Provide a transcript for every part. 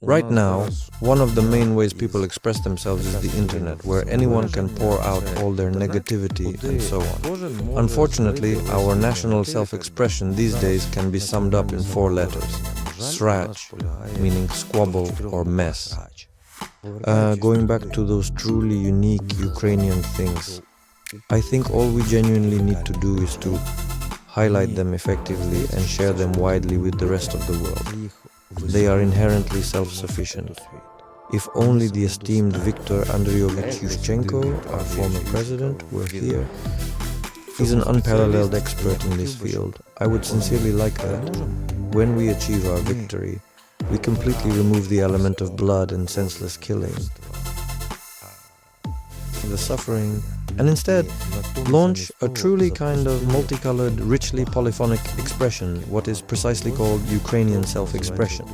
Right now, one of the main ways people express themselves is the internet, where anyone can pour out all their negativity and so on. Unfortunately, our national self-expression these days can be summed up in 4 letters. Srach, meaning squabble or mess. Going back to those truly unique Ukrainian things, I think all we genuinely need to do is to highlight them effectively and share them widely with the rest of the world. They are inherently self-sufficient. If only the esteemed Viktor Andreyevich Yushchenko, our former president, were here. He's an unparalleled expert in this field. I would sincerely like that. When we achieve our victory, we completely remove the element of blood and senseless killing, the suffering, and instead launch a truly kind of multicolored, richly polyphonic expression, what is precisely called Ukrainian self-expression.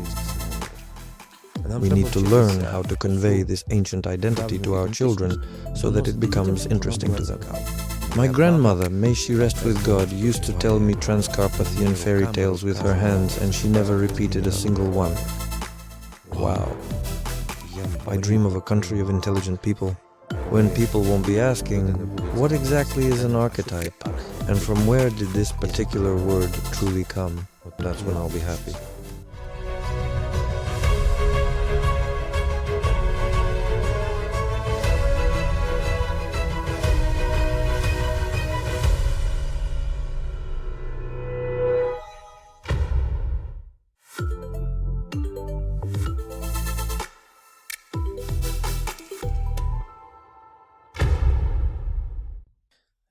We need to learn how to convey this ancient identity to our children so that it becomes interesting to them. My grandmother, may she rest with God, used to tell me Transcarpathian fairy tales with her hands, and she never repeated a single one. Wow. I dream of a country of intelligent people, when people won't be asking, what exactly is an archetype, and from where did this particular word truly come? That's when I'll be happy.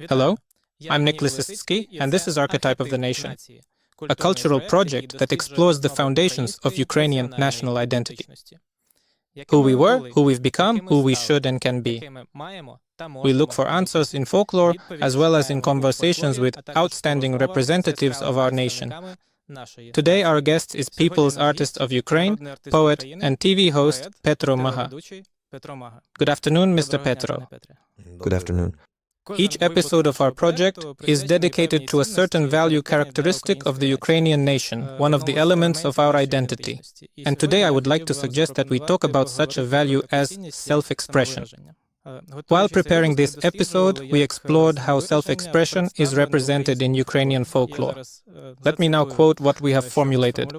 Hello, I'm Nicholas Isitsky, and this is Archetype of the Nation, a cultural project that explores the foundations of Ukrainian national identity. Who we were, who we've become, who we should and can be. We look for answers in folklore as well as in conversations with outstanding representatives of our nation. Today our guest is People's Artist of Ukraine, poet and TV host Petro Maga. Good afternoon, Mr. Petro. Good afternoon. Each episode of our project is dedicated to a certain value characteristic of the Ukrainian nation, one of the elements of our identity. And today I would like to suggest that we talk about such a value as self-expression. While preparing this episode, we explored how self-expression is represented in Ukrainian folklore. Let me now quote what we have formulated.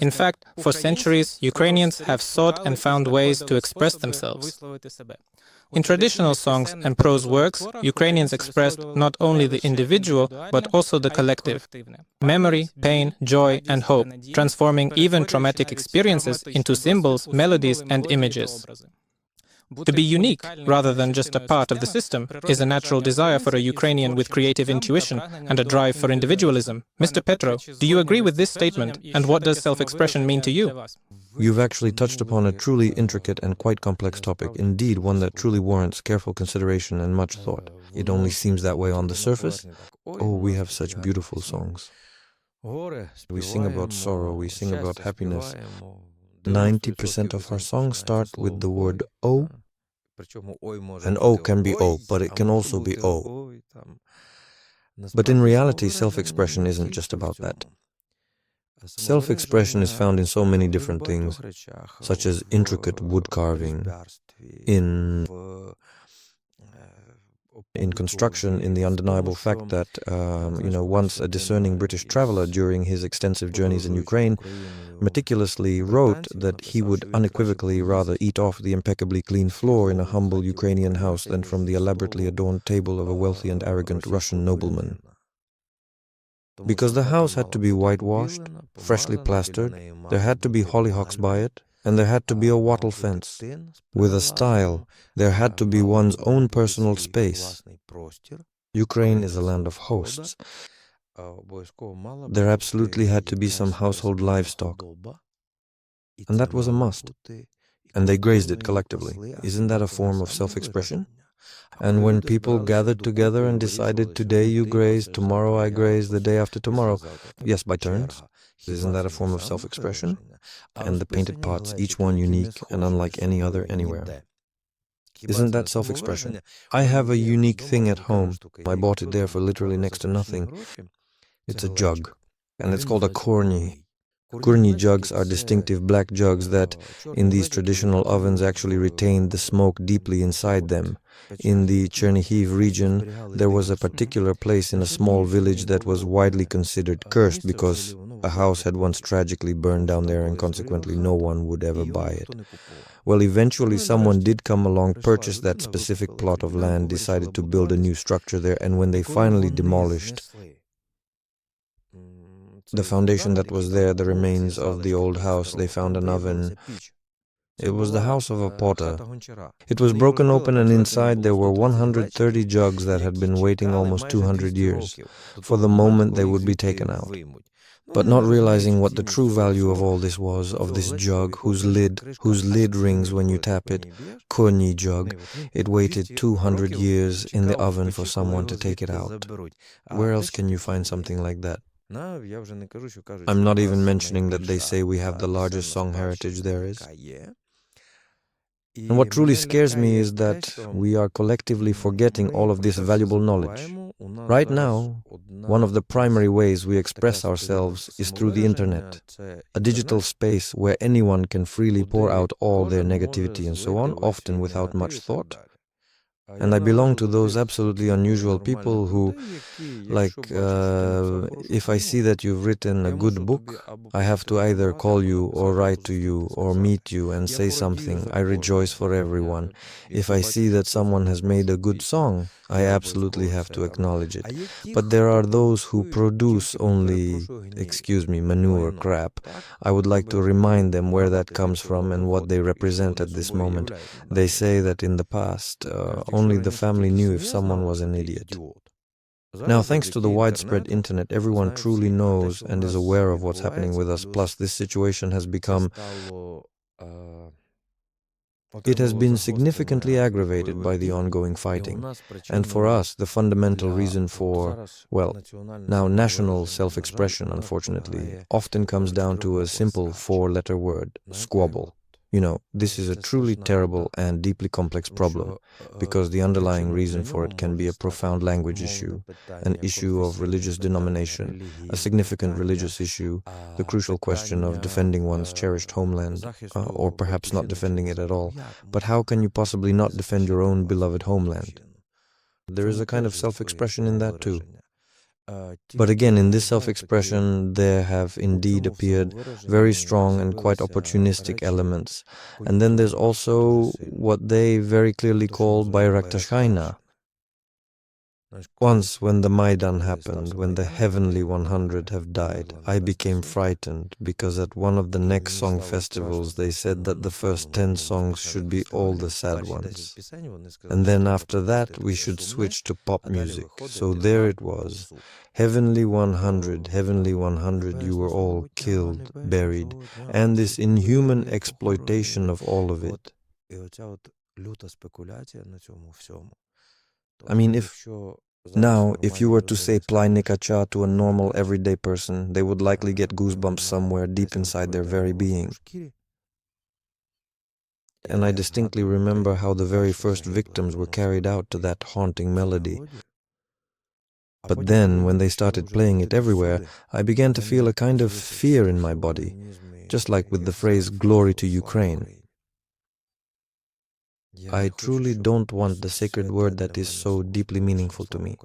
In fact, for centuries, Ukrainians have sought and found ways to express themselves. In traditional songs and prose works, Ukrainians expressed not only the individual, but also the collective. Memory, pain, joy, and hope, transforming even traumatic experiences into symbols, melodies, and images. To be unique, rather than just a part of the system, is a natural desire for a Ukrainian with creative intuition and a drive for individualism. Mr. Petro, do you agree with this statement, and what does self-expression mean to you? You've actually touched upon a truly intricate and quite complex topic, indeed one that truly warrants careful consideration and much thought. It only seems that way on the surface. Oh, we have such beautiful songs. We sing about sorrow, we sing about happiness. 90% of our songs start with the word O, and O can be O, but it can also be O. But in reality, self-expression isn't just about that. Self-expression is found in so many different things, such as intricate wood carving, in construction, in the undeniable fact that, once a discerning British traveler during his extensive journeys in Ukraine meticulously wrote that he would unequivocally rather eat off the impeccably clean floor in a humble Ukrainian house than from the elaborately adorned table of a wealthy and arrogant Russian nobleman. Because the house had to be whitewashed, freshly plastered, there had to be hollyhocks by it, and there had to be a wattle fence. With a style, there had to be one's own personal space. Ukraine is a land of hosts. There absolutely had to be some household livestock. And that was a must. And they grazed it collectively. Isn't that a form of self-expression? And when people gathered together and decided, today you graze, tomorrow I graze, the day after tomorrow, yes, by turns, isn't that a form of self-expression? And the painted pots, each one unique and unlike any other anywhere. Isn't that self-expression? I have a unique thing at home. I bought it there for literally next to nothing. It's a jug, and it's called a korny. Kurni jugs are distinctive black jugs that, in these traditional ovens, actually retain the smoke deeply inside them. In the Chernihiv region, there was a particular place in a small village that was widely considered cursed because a house had once tragically burned down there and consequently no one would ever buy it. Well, eventually someone did come along, purchased that specific plot of land, decided to build a new structure there, and when they finally demolished the foundation that was there, the remains of the old house, they found an oven. It was the house of a potter. It was broken open, and inside there were 130 jugs that had been waiting almost 200 years for the moment they would be taken out. But not realizing what the true value of all this was, of this jug whose lid rings when you tap it, Kurni jug, it waited 200 years in the oven for someone to take it out. Where else can you find something like that? I'm not even mentioning that they say we have the largest song heritage there is. And what truly scares me is that we are collectively forgetting all of this valuable knowledge. Right now, one of the primary ways we express ourselves is through the internet, a digital space where anyone can freely pour out all their negativity and so on, often without much thought. And I belong to those absolutely unusual people who, if I see that you've written a good book, I have to either call you or write to you or meet you and say something. I rejoice for everyone. If I see that someone has made a good song, I absolutely have to acknowledge it. But there are those who produce only, manure crap. I would like to remind them where that comes from and what they represent at this moment. They say that in the past, only the family knew if someone was an idiot. Now, thanks to the widespread internet, everyone truly knows and is aware of what's happening with us. Plus, this situation has become... It has been significantly aggravated by the ongoing fighting. And for us, the fundamental reason for, national self-expression, unfortunately, often comes down to a simple four-letter word, squabble. This is a truly terrible and deeply complex problem, because the underlying reason for it can be a profound language issue, an issue of religious denomination, a significant religious issue, the crucial question of defending one's cherished homeland, or perhaps not defending it at all. But how can you possibly not defend your own beloved homeland? There is a kind of self-expression in that too. But again, in this self-expression, there have indeed appeared very strong and quite opportunistic elements. And then there's also what they very clearly call Bayraktashaina. Once, when the Maidan happened, when the heavenly 100 have died, I became frightened, because at one of the next song festivals they said that the first 10 songs should be all the sad ones. And then after that we should switch to pop music. So there it was. Heavenly 100, heavenly 100, you were all killed, buried, and this inhuman exploitation of all of it. I mean, if you were to say Plajnika Cha to a normal everyday person, they would likely get goosebumps somewhere deep inside their very being. And I distinctly remember how the very first victims were carried out to that haunting melody. But then, when they started playing it everywhere, I began to feel a kind of fear in my body, just like with the phrase, "Glory to Ukraine." I truly don't want the sacred word that is so deeply meaningful to me,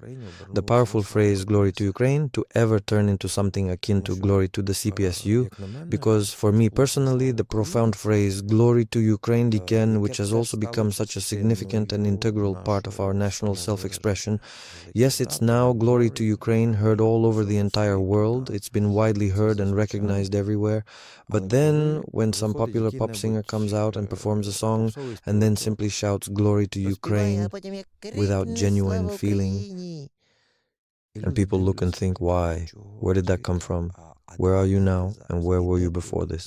the powerful phrase "Glory to Ukraine," to ever turn into something akin to "Glory to the CPSU," because for me personally, the profound phrase "Glory to Ukraine," which has also become such a significant and integral part of our national self-expression, yes, it's now "Glory to Ukraine," heard all over the entire world, it's been widely heard and recognized everywhere, but then, when some popular pop singer comes out and performs a song, and then simply shouts "Glory to Ukraine" without genuine feeling, and people look and think, why? Where did that come from? Where are you now, and where were you before this?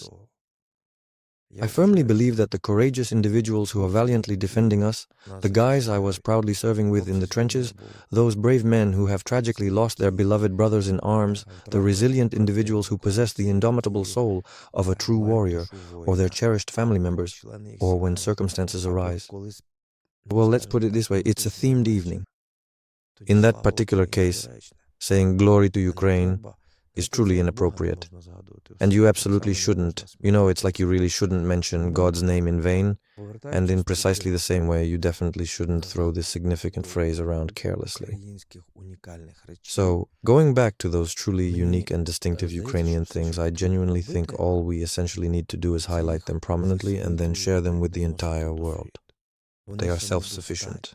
I firmly believe that the courageous individuals who are valiantly defending us, the guys I was proudly serving with in the trenches, those brave men who have tragically lost their beloved brothers in arms, the resilient individuals who possess the indomitable soul of a true warrior, or their cherished family members, or when circumstances arise. Well, let's put it this way, it's a themed evening. In that particular case, saying "Glory to Ukraine," is truly inappropriate. And you absolutely shouldn't. It's like you really shouldn't mention God's name in vain, and in precisely the same way, you definitely shouldn't throw this significant phrase around carelessly. So, going back to those truly unique and distinctive Ukrainian things, I genuinely think all we essentially need to do is highlight them prominently and then share them with the entire world. They are self-sufficient.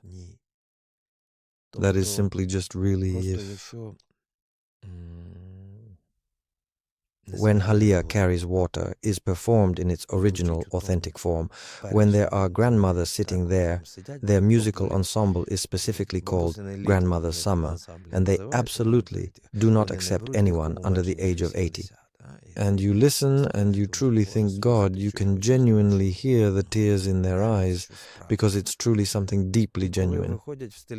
That is simply just really if... When Halia carries water is performed in its original, authentic form, when there are grandmothers sitting there, their musical ensemble is specifically called Grandmother's Summer, and they absolutely do not accept anyone under the age of 80. And you listen and you truly think, God, you can genuinely hear the tears in their eyes, because it's truly something deeply genuine.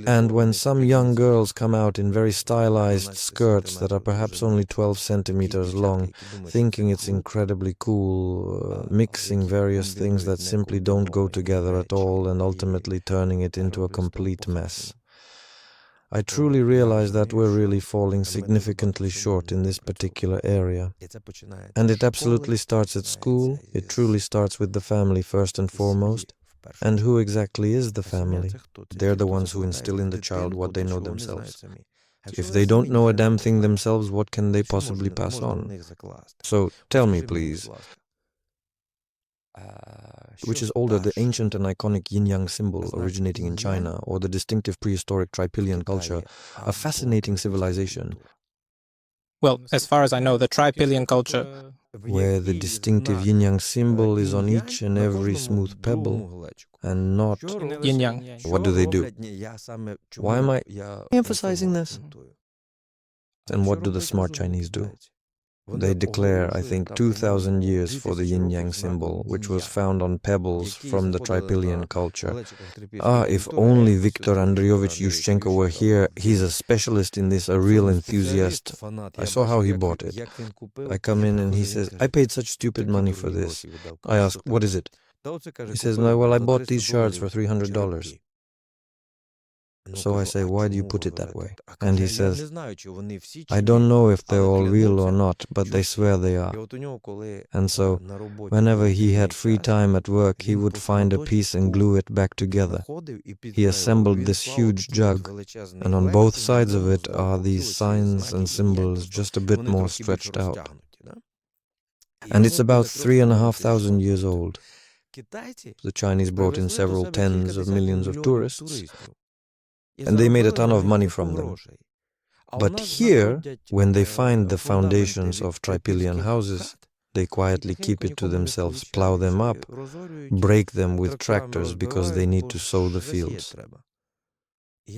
And when some young girls come out in very stylized skirts that are perhaps only 12 centimeters long, thinking it's incredibly cool, mixing various things that simply don't go together at all and ultimately turning it into a complete mess, I truly realize that we're really falling significantly short in this particular area. And it absolutely starts at school. It truly starts with the family first and foremost. And who exactly is the family? They're the ones who instill in the child what they know themselves. If they don't know a damn thing themselves, what can they possibly pass on? So tell me, please, which is older, the ancient and iconic yin-yang symbol originating in China, or the distinctive prehistoric Tripillian culture, a fascinating civilization? Well, as far as I know, the Tripillian culture, where the distinctive yin-yang symbol is on each and every smooth pebble, and not yin-yang. What do they do? Why am I emphasizing this? And what do the smart Chinese do? They declare, I think, 2,000 years for the yin-yang symbol, which was found on pebbles from the Tripillian culture. If only Viktor Andreyovich Yushchenko were here. He's a specialist in this, a real enthusiast. I saw how he bought it. I come in and he says, I paid such stupid money for this. I ask, what is it? He says, no, well, I bought these shards for $300. So I say, why do you put it that way? And he says, I don't know if they're all real or not, but they swear they are. And so, whenever he had free time at work, he would find a piece and glue it back together. He assembled this huge jug, and on both sides of it are these signs and symbols just a bit more stretched out. And it's about 3,500 years old. The Chinese brought in several tens of millions of tourists, and they made a ton of money from them. But here, when they find the foundations of Tripillian houses, they quietly keep it to themselves, plow them up, break them with tractors because they need to sow the fields.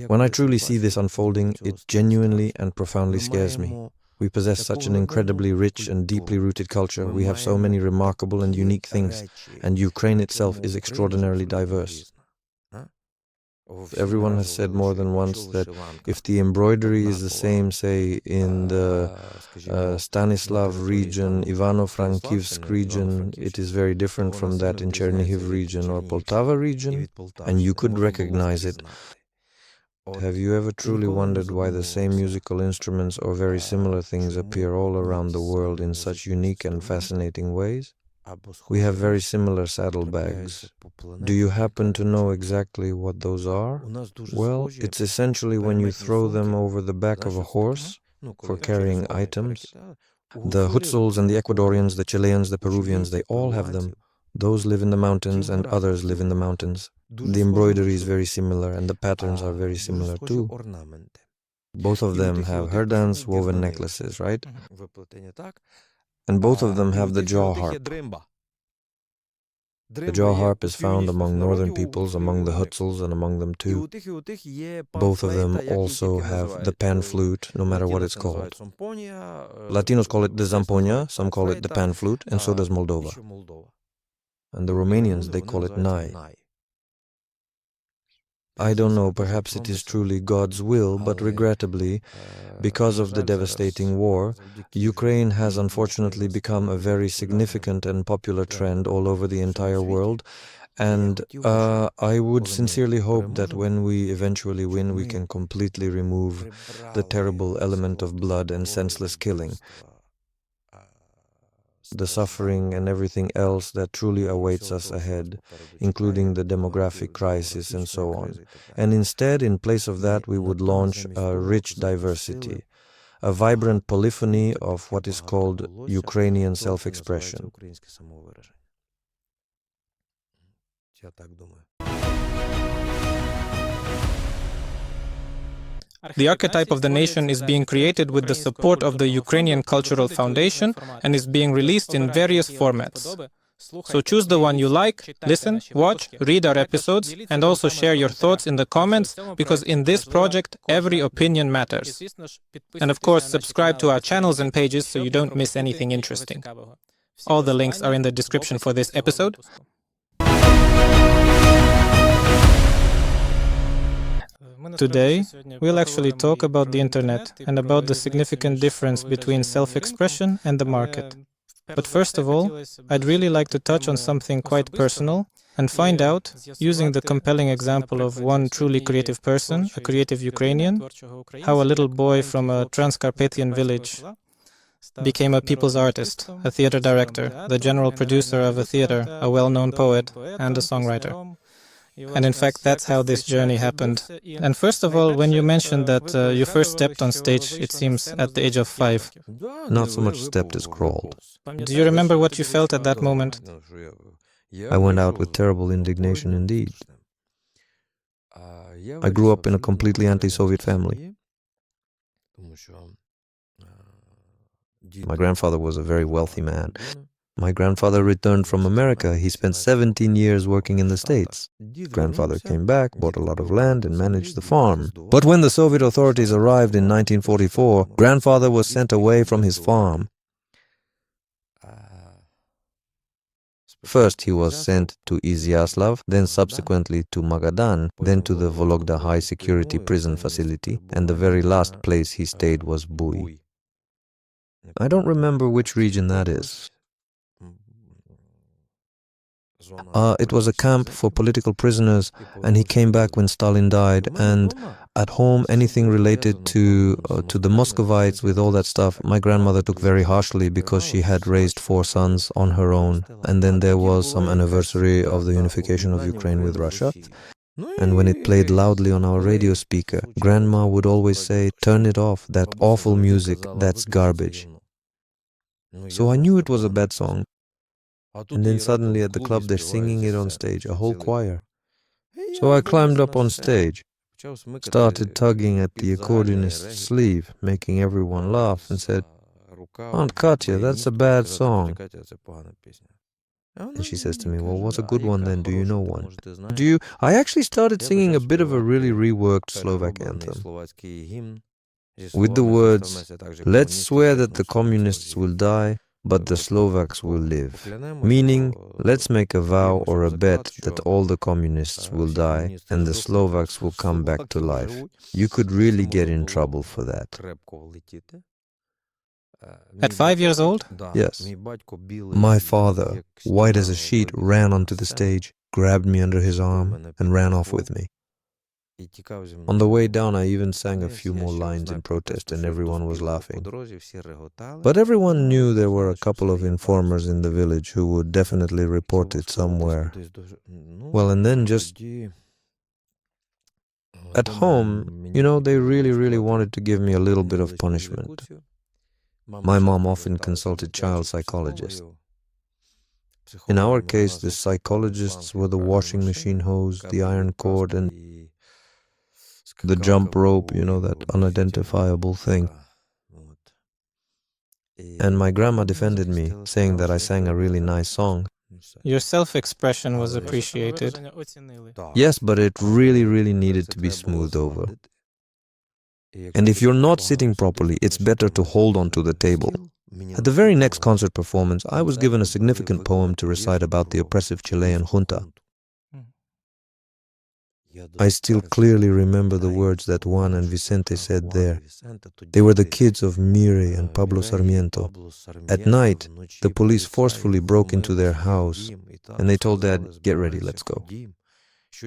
When I truly see this unfolding, it genuinely and profoundly scares me. We possess such an incredibly rich and deeply rooted culture. We have so many remarkable and unique things, and Ukraine itself is extraordinarily diverse. Everyone has said more than once that if the embroidery is the same, say, in the Stanislav region, Ivano-Frankivsk region, it is very different from that in Chernihiv region or Poltava region, and you could recognize it. Have you ever truly wondered why the same musical instruments or very similar things appear all around the world in such unique and fascinating ways? We have very similar saddlebags. Do you happen to know exactly what those are? Well, it's essentially when you throw them over the back of a horse for carrying items. The Hutsuls and the Ecuadorians, the Chileans, the Peruvians, they all have them. Those live in the mountains and others live in the mountains. The embroidery is very similar and the patterns are very similar too. Both of them have herdans, woven necklaces, right? And both of them have the jaw harp. The jaw harp is found among northern peoples, among the Hutsuls and among them too. Both of them also have the pan flute, no matter what it's called. Latinos call it the zamponia, some call it the pan flute, and so does Moldova. And the Romanians, they call it nai. I don't know, perhaps it is truly God's will, but regrettably, because of the devastating war, Ukraine has unfortunately become a very significant and popular trend all over the entire world, and I would sincerely hope that when we eventually win, we can completely remove the terrible element of blood and senseless killing. the suffering and everything else that truly awaits us ahead, including the demographic crisis and so on. And instead, in place of that, we would launch a rich diversity, a vibrant polyphony of what is called Ukrainian self-expression. The archetype of the nation is being created with the support of the Ukrainian Cultural Foundation and is being released in various formats. So choose the one you like, listen, watch, read our episodes, and also share your thoughts in the comments, because in this project, every opinion matters. And of course, subscribe to our channels and pages so you don't miss anything interesting. All the links are in the description for this episode. Today, we'll actually talk about the internet and about the significant difference between self-expression and the market. But first of all, I'd really like to touch on something quite personal and find out, using the compelling example of one truly creative person, a creative Ukrainian, how a little boy from a Transcarpathian village became a people's artist, a theater director, the general producer of a theater, a well-known poet, and a songwriter. And in fact, that's how this journey happened. And first of all, when you mentioned that you first stepped on stage, it seems, at the age of 5. Not so much stepped as crawled. Do you remember what you felt at that moment? I went out with terrible indignation indeed. I grew up in a completely anti-Soviet family. My grandfather was a very wealthy man. My grandfather returned from America. He spent 17 years working in the States. Grandfather came back, bought a lot of land, and managed the farm. But when the Soviet authorities arrived in 1944, grandfather was sent away from his farm. First, he was sent to Izyaslav, then subsequently to Magadan, then to the Vologda high security prison facility, and the very last place he stayed was Buy. I don't remember which region that is. It was a camp for political prisoners, and he came back when Stalin died. And at home, anything related to the Muscovites with all that stuff, my grandmother took very harshly because she had raised 4 sons on her own. And then there was some anniversary of the unification of Ukraine with Russia. And when it played loudly on our radio speaker, Grandma would always say, "Turn it off, that awful music, that's garbage." So I knew it was a bad song. And then suddenly at the club they're singing it on stage, a whole choir. So I climbed up on stage, started tugging at the accordionist's sleeve, making everyone laugh, and said, "Aunt Katya, that's a bad song." And she says to me, "Well, what's a good one then? Do you know one?" I actually started singing a bit of a really reworked Slovak anthem. With the words, "Let's swear that the communists will die, but the Slovaks will live." Meaning, let's make a vow or a bet that all the communists will die and the Slovaks will come back to life. You could really get in trouble for that. At 5 years old? Yes. My father, white as a sheet, ran onto the stage, grabbed me under his arm, and ran off with me. On the way down, I even sang a few more lines in protest, and everyone was laughing. But everyone knew there were a couple of informers in the village who would definitely report it somewhere. Well, and then just at home, they really wanted to give me a little bit of punishment. My mom often consulted child psychologists. In our case, the psychologists were the washing machine hose, the iron cord, and the jump rope, that unidentifiable thing. And my grandma defended me, saying that I sang a really nice song. Your self-expression was appreciated. Yes, but it really needed to be smoothed over. And if you're not sitting properly, it's better to hold on to the table. At the very next concert performance, I was given a significant poem to recite about the oppressive Chilean junta. I still clearly remember the words that Juan and Vicente said there. They were the kids of Mire and Pablo Sarmiento. At night, the police forcefully broke into their house, and they told Dad, "Get ready, let's go."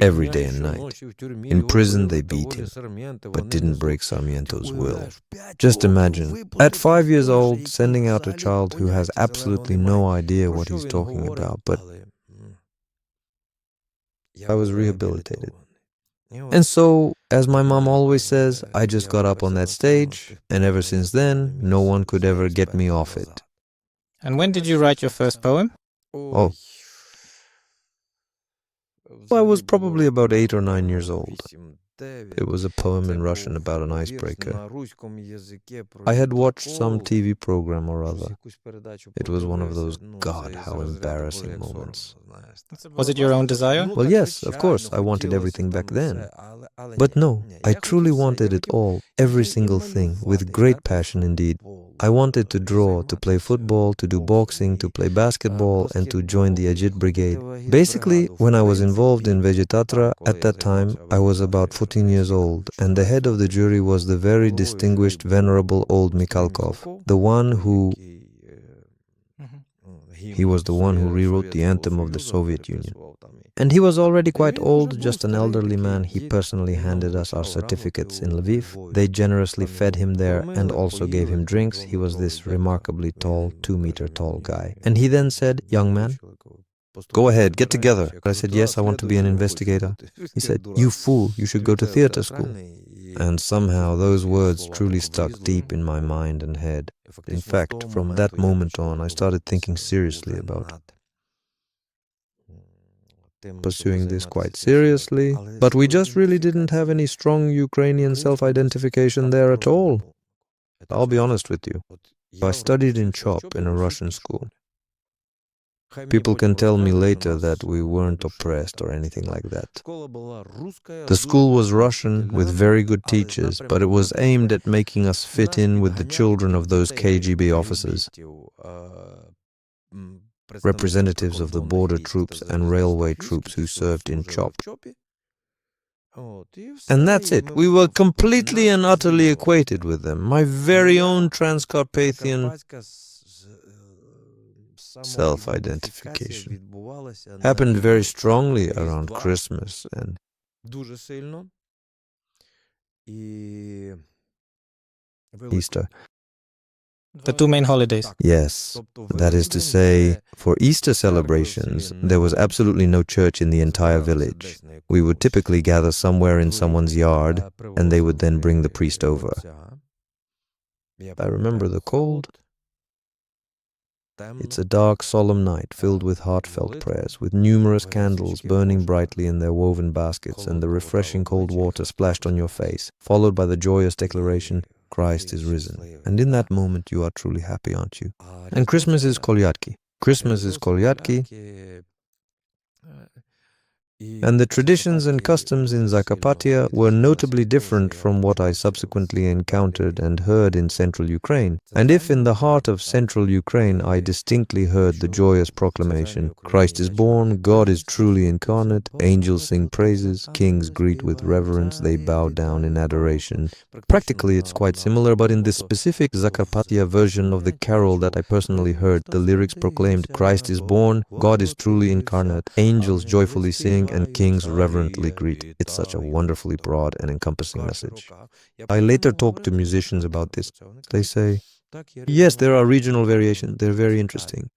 every day and night. In prison they beat him, but didn't break Sarmiento's will. Just imagine, at 5 years old, sending out a child who has absolutely no idea what he's talking about, but I was rehabilitated. And so, as my mom always says, I just got up on that stage, and ever since then, no one could ever get me off it. And when did you write your first poem? Oh, I was probably about 8 or 9 years old. It was a poem in Russian about an icebreaker. I had watched some TV program or other. It was one of those, God, how embarrassing moments. Was it your own desire? Well, yes, of course, I wanted everything back then. But no, I truly wanted it all, every single thing, with great passion indeed. I wanted to draw, to play football, to do boxing, to play basketball, and to join the Ajit Brigade. Basically, when I was involved in Vegetatra, at that time, I was about 14 years old, and the head of the jury was the very distinguished, venerable old Mikhalkov, the one who... He was the one who rewrote the anthem of the Soviet Union. And he was already quite old, just an elderly man. He personally handed us our certificates in Lviv. They generously fed him there and also gave him drinks. He was this remarkably tall, 2-meter tall guy. And he then said, "Young man, go ahead, get together." I said, "Yes, I want to be an investigator." He said, "You fool, you should go to theater school." And somehow those words truly stuck deep in my mind and head. In fact, from that moment on, I started thinking seriously about pursuing this quite seriously, but we just really didn't have any strong Ukrainian self-identification there at all. I'll be honest with you. I studied in Chop in a Russian school. People can tell me later that we weren't oppressed or anything like that. The school was Russian with very good teachers, but it was aimed at making us fit in with the children of those KGB officers, representatives of the border troops and railway troops who served in Chop. And that's it. We were completely and utterly equated with them. My very own Transcarpathian self-identification happened very strongly around Christmas and Easter. The two main holidays. Yes, that is to say, for Easter celebrations, there was absolutely no church in the entire village. We would typically gather somewhere in someone's yard, and they would then bring the priest over. I remember the cold. It's a dark, solemn night filled with heartfelt prayers, with numerous candles burning brightly in their woven baskets, and the refreshing cold water splashed on your face, followed by the joyous declaration, "Christ is risen." And in that moment you are truly happy, aren't you? And Christmas is Kolyatki. Christmas is Kolyatki. And the traditions and customs in Zakarpattia were notably different from what I subsequently encountered and heard in central Ukraine. And if in the heart of central Ukraine I distinctly heard the joyous proclamation, "Christ is born, God is truly incarnate, angels sing praises, kings greet with reverence, they bow down in adoration." Practically it's quite similar, but in this specific Zakarpattia version of the carol that I personally heard, the lyrics proclaimed, "Christ is born, God is truly incarnate, angels joyfully sing, and kings reverently greet." It's such a wonderfully broad and encompassing message. I later talked to musicians about this. They say, yes, there are regional variations. They're very interesting.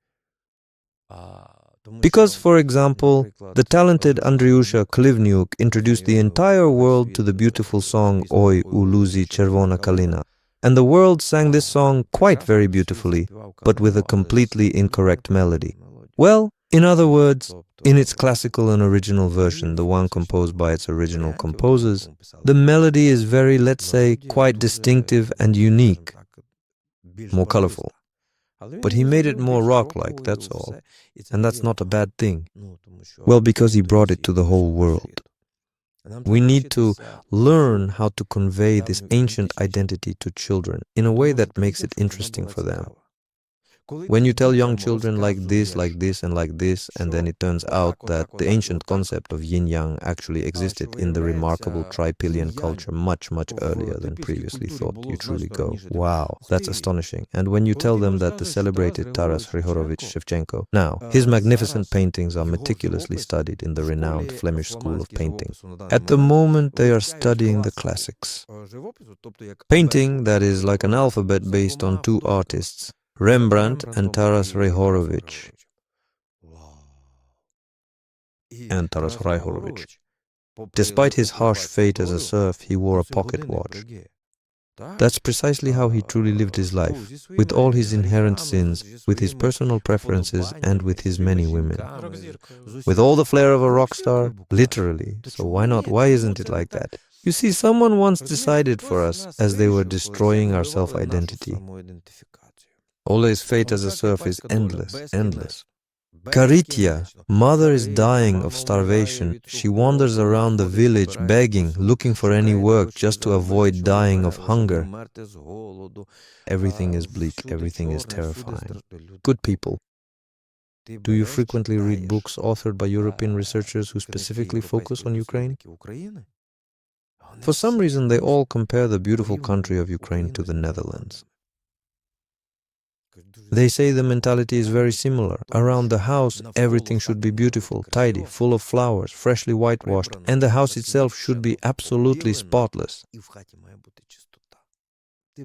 Because, for example, the talented Andriusha Klivniuk introduced the entire world to the beautiful song Oi u luzi chervona kalina. And the world sang this song quite very beautifully, but with a completely incorrect melody. Well, in other words, in its classical and original version, the one composed by its original composers, the melody is very, let's say, quite distinctive and unique, more colorful. But he made it more rock-like, that's all. And that's not a bad thing. Well, because he brought it to the whole world. We need to learn how to convey this ancient identity to children in a way that makes it interesting for them. When you tell young children like this, and like this, and then it turns out that the ancient concept of yin-yang actually existed in the remarkable tripillion culture much, much earlier than previously thought, you truly go, wow, that's astonishing. And when you tell them that the celebrated Taras Hryhorovych Shevchenko, now, his magnificent paintings are meticulously studied in the renowned Flemish school of painting. At the moment, they are studying the classics. Painting, that is like an alphabet based on two artists, Rembrandt and Taras Hryhorovych. Despite his harsh fate as a serf, he wore a pocket watch. That's precisely how he truly lived his life, with all his inherent sins, with his personal preferences, and with his many women. With all the flair of a rock star, literally. So why not? Why isn't it like that? You see, someone once decided for us as they were destroying our self-identity. Ole's fate as a serf is endless, endless. Karitya, mother is dying of starvation. She wanders around the village begging, looking for any work just to avoid dying of hunger. Everything is bleak, everything is terrifying. Good people. Do you frequently read books authored by European researchers who specifically focus on Ukraine? For some reason, they all compare the beautiful country of Ukraine to the Netherlands. They say the mentality is very similar. Around the house, everything should be beautiful, tidy, full of flowers, freshly whitewashed, and the house itself should be absolutely spotless.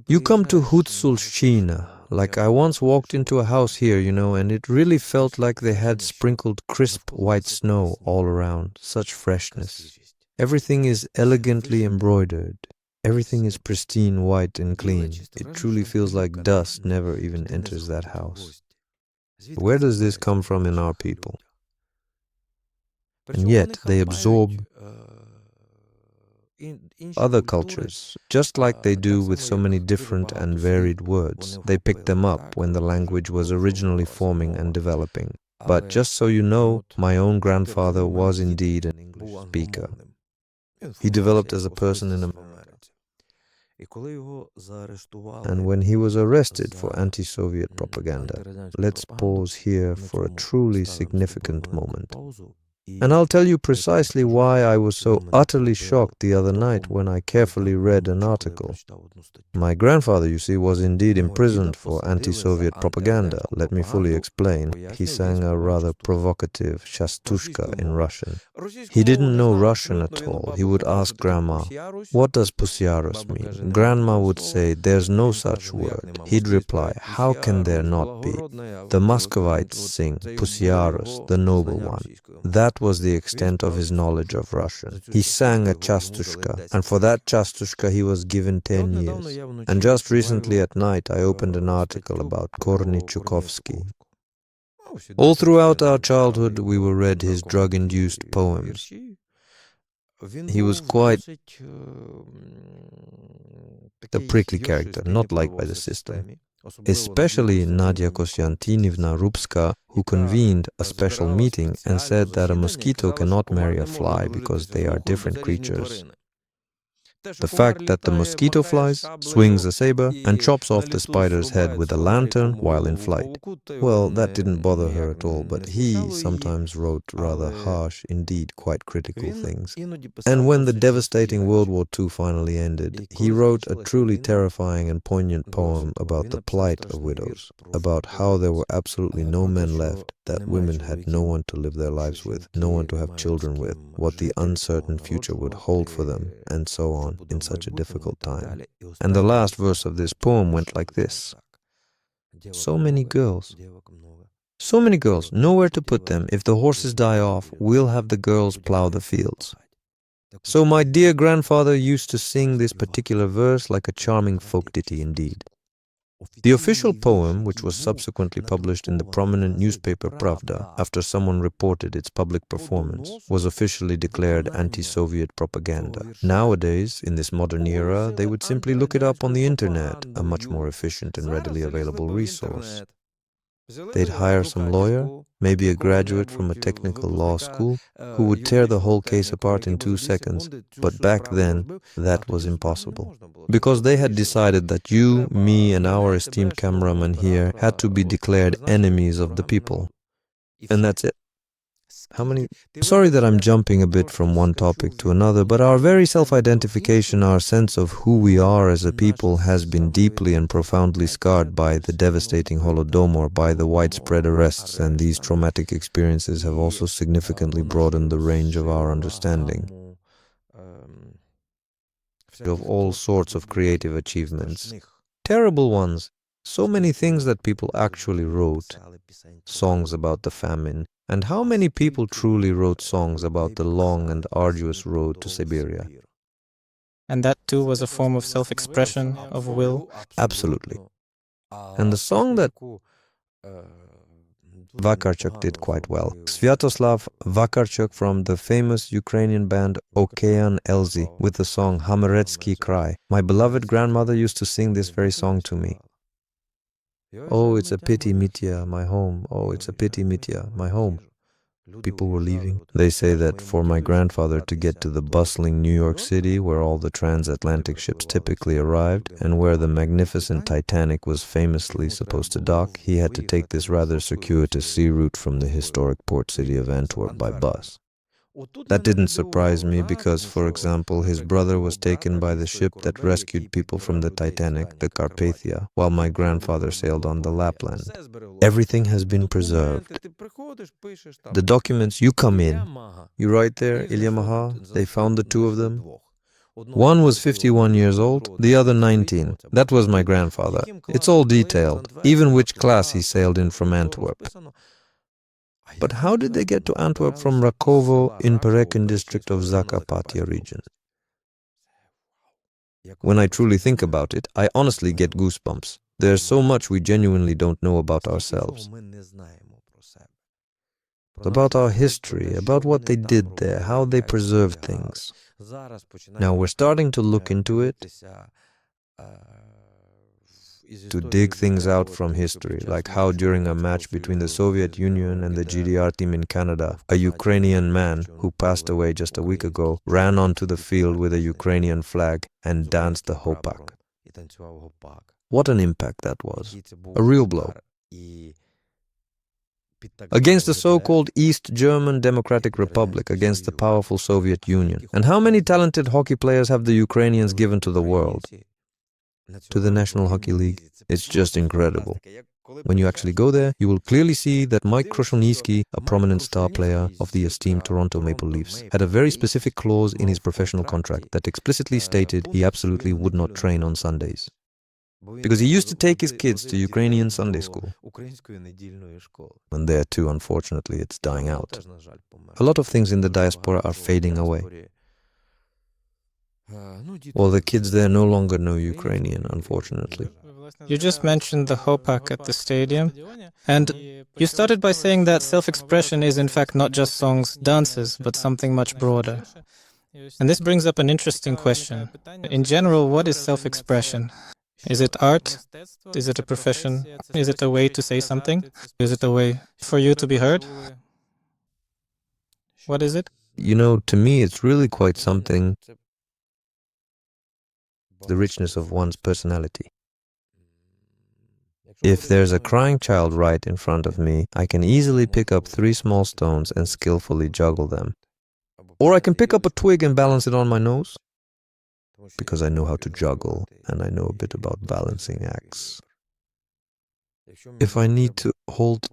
You come to Hutsulshchina. Like I once walked into a house here, and it really felt like they had sprinkled crisp white snow all around. Such freshness. Everything is elegantly embroidered. Everything is pristine, white, and clean. It truly feels like dust never even enters that house. Where does this come from in our people? And yet they absorb other cultures, just like they do with so many different and varied words. They picked them up when the language was originally forming and developing. But just so you know, my own grandfather was indeed an English speaker. He developed as a person in America. And when he was arrested for anti-Soviet propaganda, let's pause here for a truly significant moment. And I'll tell you precisely why I was so utterly shocked the other night when I carefully read an article. My grandfather, you see, was indeed imprisoned for anti-Soviet propaganda. Let me fully explain. He sang a rather provocative chastushka in Russian. He didn't know Russian at all. He would ask Grandma, "What does pusiaros mean?" Grandma would say, "There's no such word." He'd reply, "How can there not be? The Muscovites sing pusiaros, the noble one." That was the extent of his knowledge of Russian. He sang a chastushka, and for that chastushka he was given 10 years. And just recently at night I opened an article about Korny Chukovsky. All throughout our childhood we were read his drug-induced poems. He was quite a prickly character, not liked by the system. Especially Nadia Kostyantinivna Rubska, who convened a special meeting and said that a mosquito cannot marry a fly because they are different creatures. The fact that the mosquito flies, swings a saber, and chops off the spider's head with a lantern while in flight. Well, that didn't bother her at all, but he sometimes wrote rather harsh, indeed quite critical things. And when the devastating World War II finally ended, he wrote a truly terrifying and poignant poem about the plight of widows, about how there were absolutely no men left, that women had no one to live their lives with, no one to have children with, what the uncertain future would hold for them, and so on, in such a difficult time. And the last verse of this poem went like this. So many girls, nowhere to put them. If the horses die off, we'll have the girls plow the fields. So my dear grandfather used to sing this particular verse like a charming folk ditty indeed. The official poem, which was subsequently published in the prominent newspaper Pravda after someone reported its public performance, was officially declared anti-Soviet propaganda. Nowadays, in this modern era, they would simply look it up on the internet, a much more efficient and readily available resource. They'd hire some lawyer, maybe a graduate from a technical law school, who would tear the whole case apart in 2 seconds. But back then, that was impossible. Because they had decided that you, me, and our esteemed cameraman here had to be declared enemies of the people. And that's it. Sorry that I'm jumping a bit from one topic to another, but our very self-identification, our sense of who we are as a people has been deeply and profoundly scarred by the devastating Holodomor, by the widespread arrests, and these traumatic experiences have also significantly broadened the range of our understanding of all sorts of creative achievements. Terrible ones. So many things that people actually wrote. Songs about the famine. And how many people truly wrote songs about the long and arduous road to Siberia? And that too was a form of self-expression, of will? Absolutely. And the song that Vakarchuk did quite well. Sviatoslav Vakarchuk from the famous Ukrainian band Okean Elzy with the song Hameretsky Cry. My beloved grandmother used to sing this very song to me. Oh, it's a pity, Mitya, my home. Oh, it's a pity, Mitya, my home. People were leaving. They say that for my grandfather to get to the bustling New York City, where all the transatlantic ships typically arrived, and where the magnificent Titanic was famously supposed to dock, he had to take this rather circuitous sea route from the historic port city of Antwerp by bus. That didn't surprise me because, for example, his brother was taken by the ship that rescued people from the Titanic, the Carpathia, while my grandfather sailed on the Lapland. Everything has been preserved. The documents, you come in, you write there, Ilya Maha, they found the two of them. One was 51 years old, the other 19. That was my grandfather. It's all detailed, even which class he sailed in from Antwerp. But how did they get to Antwerp from Rakovo in Perekin district of Zakarpattia region? When I truly think about it, I honestly get goosebumps. There's so much we genuinely don't know about ourselves. About our history, about what they did there, how they preserved things. Now we're starting to look into it, to dig things out from history, like how during a match between the Soviet Union and the GDR team in Canada, a Ukrainian man who passed away just a week ago ran onto the field with a Ukrainian flag and danced the hopak. What an impact that was. A real blow. Against the so-called East German Democratic Republic, against the powerful Soviet Union. And how many talented hockey players have the Ukrainians given to the world? To the National Hockey League. It's just incredible. When you actually go there, you will clearly see that Mike Krushelnyski, a prominent star player of the esteemed Toronto Maple Leafs, had a very specific clause in his professional contract that explicitly stated he absolutely would not train on Sundays. Because he used to take his kids to Ukrainian Sunday school. And there too, unfortunately, it's dying out. A lot of things in the diaspora are fading away. Well, the kids there no longer know Ukrainian, unfortunately. You just mentioned the hopak at the stadium, and you started by saying that self-expression is in fact not just songs, dances, but something much broader. And this brings up an interesting question. In general, what is self-expression? Is it art? Is it a profession? Is it a way to say something? Is it a way for you to be heard? What is it? You know, to me, it's really quite something. The richness of one's personality. If there's a crying child right in front of me, I can easily pick up 3 small stones and skillfully juggle them. Or I can pick up a twig and balance it on my nose, because I know how to juggle and I know a bit about balancing acts. If I need to hold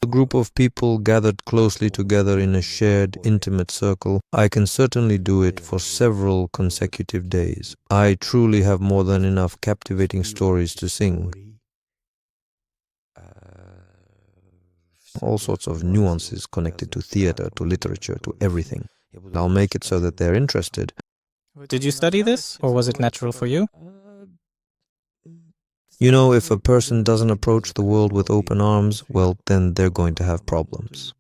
a group of people gathered closely together in a shared, intimate circle, I can certainly do it for several consecutive days. I truly have more than enough captivating stories to sing. All sorts of nuances connected to theater, to literature, to everything. I'll make it so that they're interested. Did you study this, or was it natural for you? You know, if a person doesn't approach the world with open arms, well, then they're going to have problems.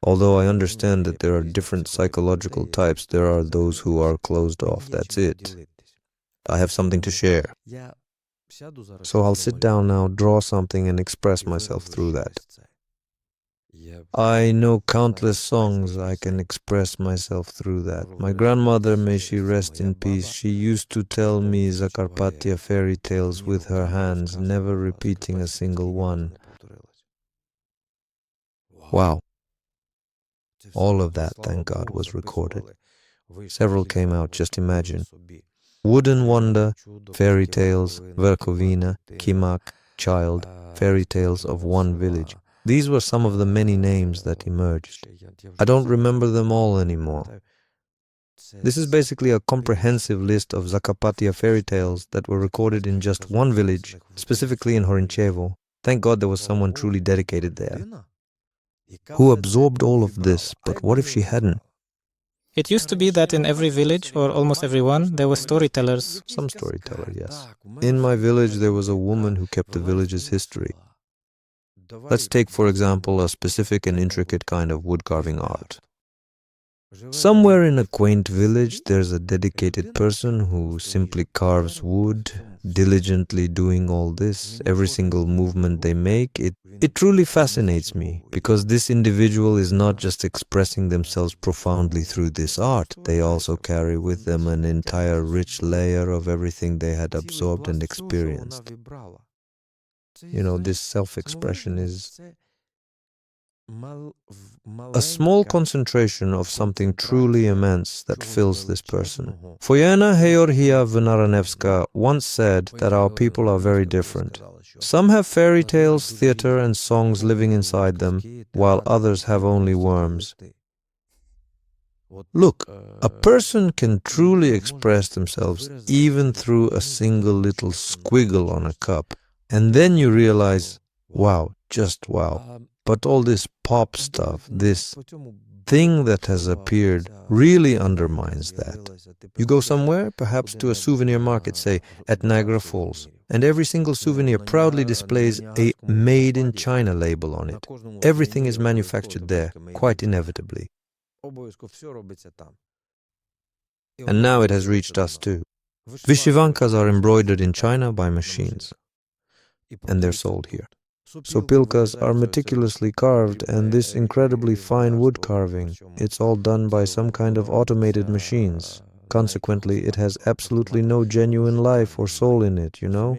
Although I understand that there are different psychological types, there are those who are closed off, that's it. I have something to share. So I'll sit down now, draw something and express myself through that. I know countless songs, I can express myself through that. My grandmother, may she rest in peace, she used to tell me Zakarpattia fairy tales with her hands, never repeating a single one. Wow. All of that, thank God, was recorded. Several came out, just imagine. Wooden Wonder, Fairy Tales, Verkovina, Kimak, Child, Fairy Tales of One Village. These were some of the many names that emerged. I don't remember them all anymore. This is basically a comprehensive list of Zakarpattia fairy tales that were recorded in just one village, specifically in Horinchevo. Thank God there was someone truly dedicated there, who absorbed all of this, but what if she hadn't? It used to be that in every village, or almost every one, there were storytellers. Some storyteller, yes. In my village there was a woman who kept the village's history. Let's take, for example, a specific and intricate kind of woodcarving art. Somewhere in a quaint village, there's a dedicated person who simply carves wood, diligently doing all this, every single movement they make. It truly fascinates me, because this individual is not just expressing themselves profoundly through this art, they also carry with them an entire rich layer of everything they had absorbed and experienced. You know, this self-expression is a small concentration of something truly immense that fills this person. Foyana Georgia Vinaranevska once said that our people are very different. Some have fairy tales, theater, and songs living inside them, while others have only worms. Look, a person can truly express themselves even through a single little squiggle on a cup. And then you realize, wow, just wow. But all this pop stuff, this thing that has appeared, really undermines that. You go somewhere, perhaps to a souvenir market, say at Niagara Falls, and every single souvenir proudly displays a Made in China label on it. Everything is manufactured there, quite inevitably. And now it has reached us too. Vishivankas are embroidered in China by machines, and they're sold here. So pilkas are meticulously carved, and this incredibly fine wood carving, it's all done by some kind of automated machines. Consequently, it has absolutely no genuine life or soul in it, you know?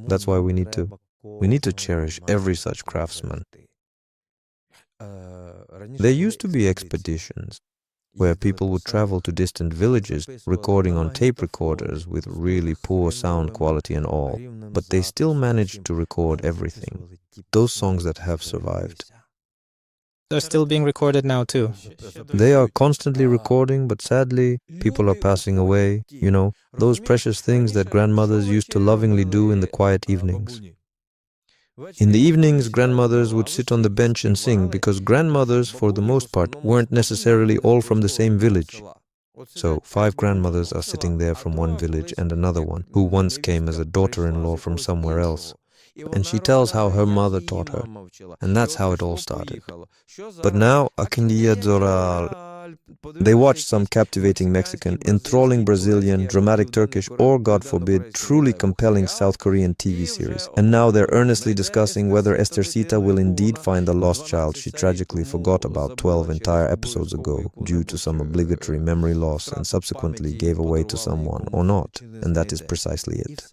That's why we need to cherish every such craftsman. There used to be expeditions where people would travel to distant villages, recording on tape recorders with really poor sound quality and all, but they still managed to record everything. Those songs that have survived. They're still being recorded now too. They are constantly recording, but sadly, people are passing away, you know, those precious things that grandmothers used to lovingly do in the quiet evenings. In the evenings, grandmothers would sit on the bench and sing, because grandmothers, for the most part, weren't necessarily all from the same village. So 5 grandmothers are sitting there from one village and another one, who once came as a daughter-in-law from somewhere else. And she tells how her mother taught her, and that's how it all started. But now, they watched some captivating Mexican, enthralling Brazilian, dramatic Turkish, or, God forbid, truly compelling South Korean TV series. And now they're earnestly discussing whether Estercita will indeed find the lost child she tragically forgot about 12 entire episodes ago due to some obligatory memory loss and subsequently gave away to someone or not. And that is precisely it.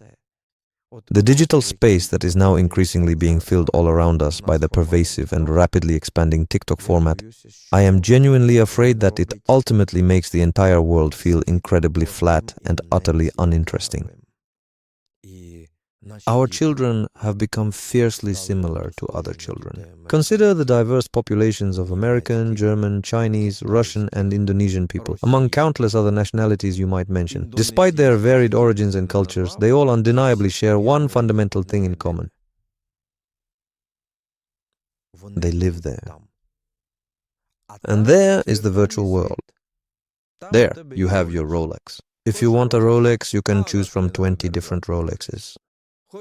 The digital space that is now increasingly being filled all around us by the pervasive and rapidly expanding TikTok format, I am genuinely afraid that it ultimately makes the entire world feel incredibly flat and utterly uninteresting. Our children have become fiercely similar to other children. Consider the diverse populations of American, German, Chinese, Russian, and Indonesian people, among countless other nationalities you might mention. Despite their varied origins and cultures, they all undeniably share one fundamental thing in common. They live there. And there is the virtual world. There, you have your Rolex. If you want a Rolex, you can choose from 20 different Rolexes.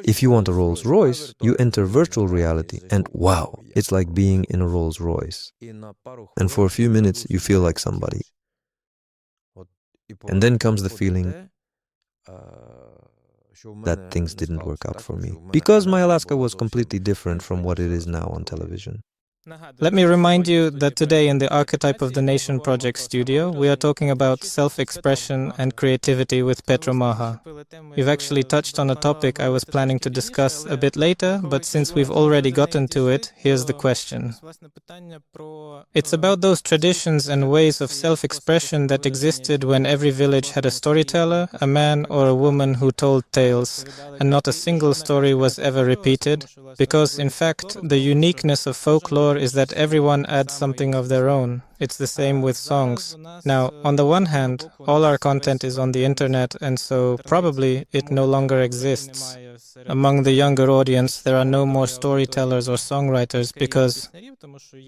If you want a Rolls Royce, you enter virtual reality, and wow, it's like being in a Rolls Royce. And for a few minutes, you feel like somebody. And then comes the feeling, that things didn't work out for me. Because my Alaska was completely different from what it is now on television. Let me remind you that today in the Archetype of the Nation project studio, we are talking about self-expression and creativity with Petro Maha. You've actually touched on a topic I was planning to discuss a bit later, but since we've already gotten to it, here's the question. It's about those traditions and ways of self-expression that existed when every village had a storyteller, a man or a woman who told tales, and not a single story was ever repeated, because in fact, the uniqueness of folklore is that everyone adds something of their own. It's the same with songs. Now, on the one hand, all our content is on the internet, and so probably it no longer exists. Among the younger audience, there are no more storytellers or songwriters because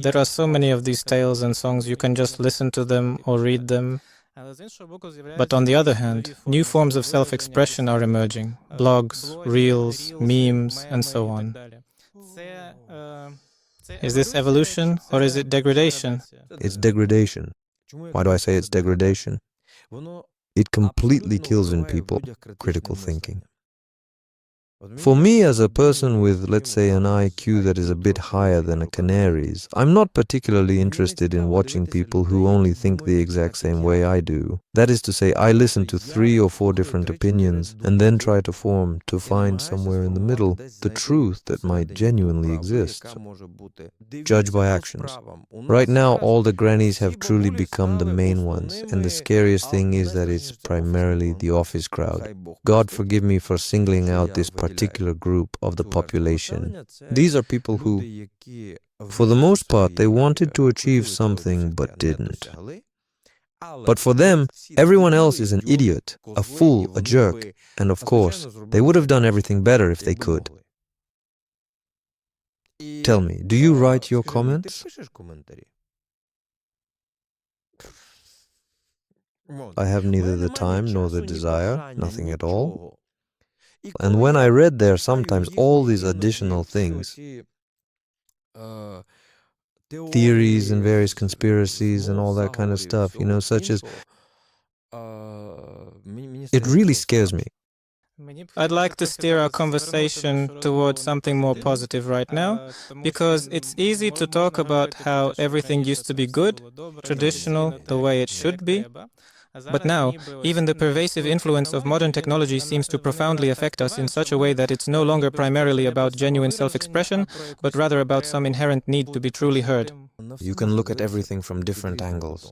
there are so many of these tales and songs, you can just listen to them or read them. But on the other hand, new forms of self-expression are emerging. Blogs, reels, memes, and so on. Is this evolution or is it degradation? It's degradation. Why do I say it's degradation? It completely kills in people critical thinking. For me, as a person with, let's say, an IQ that is a bit higher than a canary's, I'm not particularly interested in watching people who only think the exact same way I do. That is to say, I listen to 3 or 4 different opinions and then try to find somewhere in the middle the truth that might genuinely exist. Judge by actions. Right now, all the grannies have truly become the main ones, and the scariest thing is that it's primarily the office crowd. God forgive me for singling out this particular group of the population. These are people who, for the most part, they wanted to achieve something but didn't. But for them, everyone else is an idiot, a fool, a jerk, and of course, they would have done everything better if they could. Tell me, do you write your comments? I have neither the time nor the desire, nothing at all. And when I read there sometimes all these additional things, theories and various conspiracies and all that kind of stuff, such as, it really scares me. I'd like to steer our conversation towards something more positive right now, because it's easy to talk about how everything used to be good, traditional, the way it should be. But now, even the pervasive influence of modern technology seems to profoundly affect us in such a way that it's no longer primarily about genuine self-expression, but rather about some inherent need to be truly heard. You can look at everything from different angles.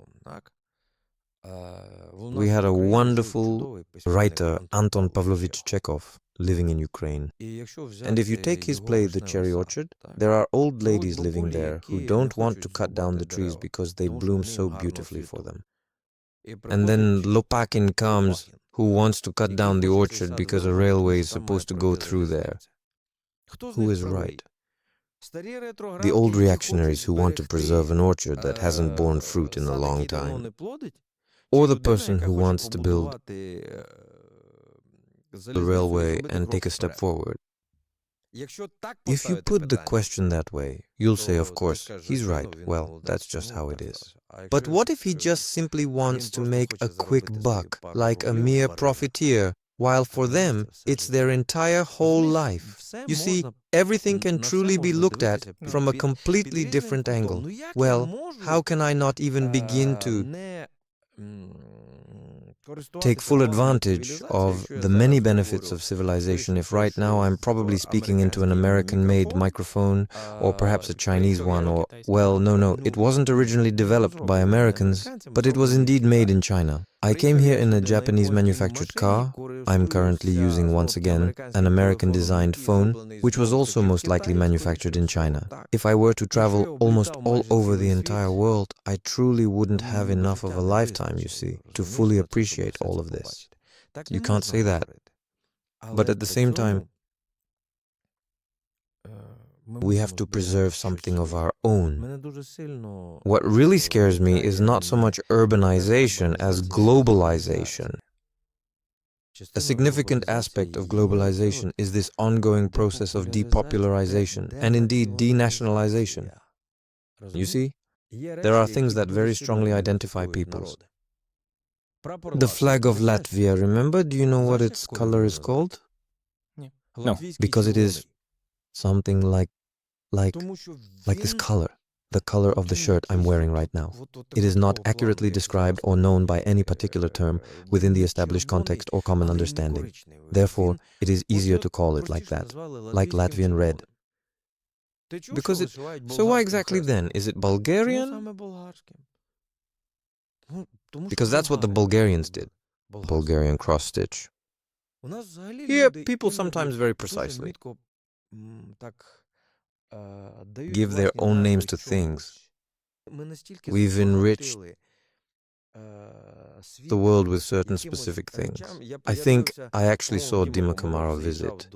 We had a wonderful writer, Anton Pavlovich Chekhov, living in Ukraine. And if you take his play, The Cherry Orchard, there are old ladies living there who don't want to cut down the trees because they bloom so beautifully for them. And then Lopakin comes, who wants to cut down the orchard because a railway is supposed to go through there. Who is right? The old reactionaries who want to preserve an orchard that hasn't borne fruit in a long time. Or the person who wants to build the railway and take a step forward. If you put the question that way, you'll say, of course, he's right. Well, that's just how it is. But what if he just simply wants to make a quick buck, like a mere profiteer, while for them, it's their entire whole life? You see, everything can truly be looked at from a completely different angle. Well, how can I not even begin to take full advantage of the many benefits of civilization if right now I'm probably speaking into an American-made microphone, or perhaps a Chinese one, or, well, no, it wasn't originally developed by Americans, but it was indeed made in China. I came here in a Japanese-manufactured car. I'm currently using, once again, an American-designed phone, which was also most likely manufactured in China. If I were to travel almost all over the entire world, I truly wouldn't have enough of a lifetime, you see, to fully appreciate all of this. You can't say that. But at the same time, we have to preserve something of our own. What really scares me is not so much urbanization as globalization. A significant aspect of globalization is this ongoing process of depopularization and indeed denationalization. You see, there are things that very strongly identify peoples. The flag of Latvia, remember? Do you know what its color is called? No. Because it is something like this color, the color of the shirt I'm wearing right now. It is not accurately described or known by any particular term within the established context or common understanding. Therefore, it is easier to call it like that, like Latvian red. Because it... So why exactly then? Is it Bulgarian? Because that's what the Bulgarians did. Bulgarian cross-stitch. Here, people sometimes very precisely give their own names to things. We've enriched the world with certain specific things. I think I actually saw Dima Kamara visit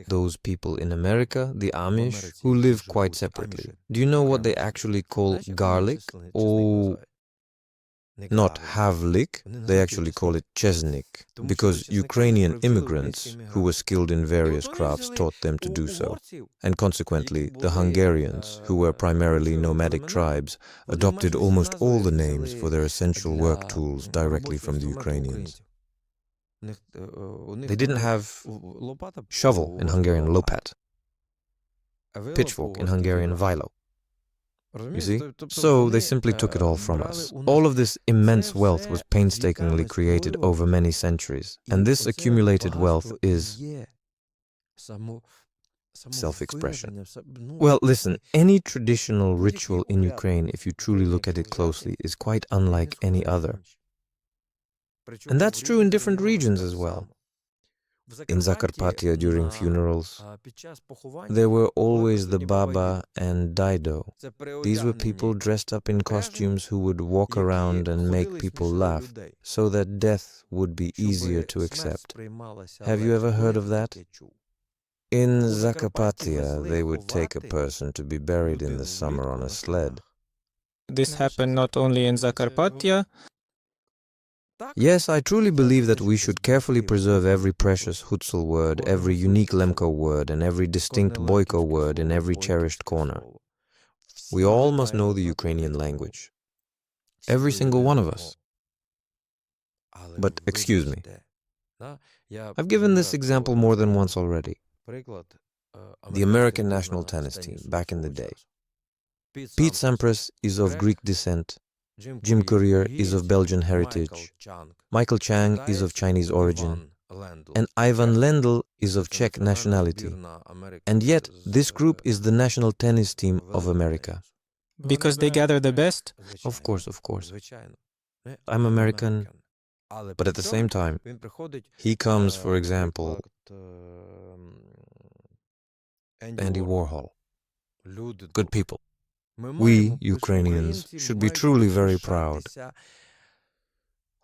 those people in America, the Amish, who live quite separately. Do you know what they actually call garlic? Or not havlik, they actually call it chesnik, because Ukrainian immigrants who were skilled in various crafts taught them to do so. And consequently, the Hungarians, who were primarily nomadic tribes, adopted almost all the names for their essential work tools directly from the Ukrainians. They didn't have shovel in Hungarian lopat, pitchfork in Hungarian vilo. You see? So they simply took it all from us. All of this immense wealth was painstakingly created over many centuries, and this accumulated wealth is self-expression. Well, listen, any traditional ritual in Ukraine, if you truly look at it closely, is quite unlike any other. And that's true in different regions as well. In Zakarpattia, during funerals, there were always the Baba and Daido. These were people dressed up in costumes who would walk around and make people laugh, so that death would be easier to accept. Have you ever heard of that? In Zakarpattia, they would take a person to be buried in the summer on a sled. This happened not only in Zakarpattia. Yes, I truly believe that we should carefully preserve every precious Hutsul word, every unique Lemko word, and every distinct Boyko word in every cherished corner. We all must know the Ukrainian language. Every single one of us. But excuse me. I've given this example more than once already. The American national tennis team, back in the day. Pete Sampras is of Greek descent. Jim Courier is of Belgian heritage, Michael Chang is of Chinese origin, and Ivan Lendl is of Czech nationality. And yet, this group is the national tennis team of America. Because they gather the best? Of course, of course. I'm American, but at the same time, he comes, for example, Andy Warhol. Good people. We, Ukrainians, should be truly very proud.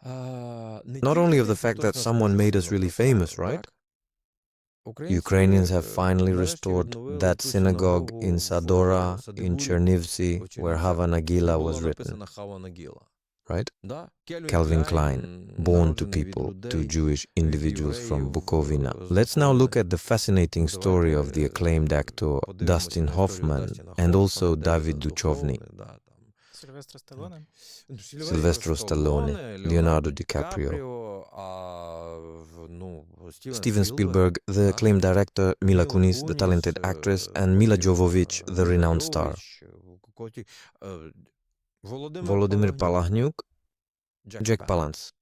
Not only of the fact that someone made us really famous, right? Ukrainians have finally restored that synagogue in Sadora, in Chernivtsi, where Hava Nagila was written. Right? Calvin Klein, born to people, to Jewish individuals from Bukovina. Let's now look at the fascinating story of the acclaimed actor Dustin Hoffman and also David Duchovny. Sylvester Stallone, Leonardo DiCaprio, Steven Spielberg, the acclaimed director, Mila Kunis, the talented actress, and Mila Jovovich, the renowned star. Volodymyr Palahniuk, Jack Palance.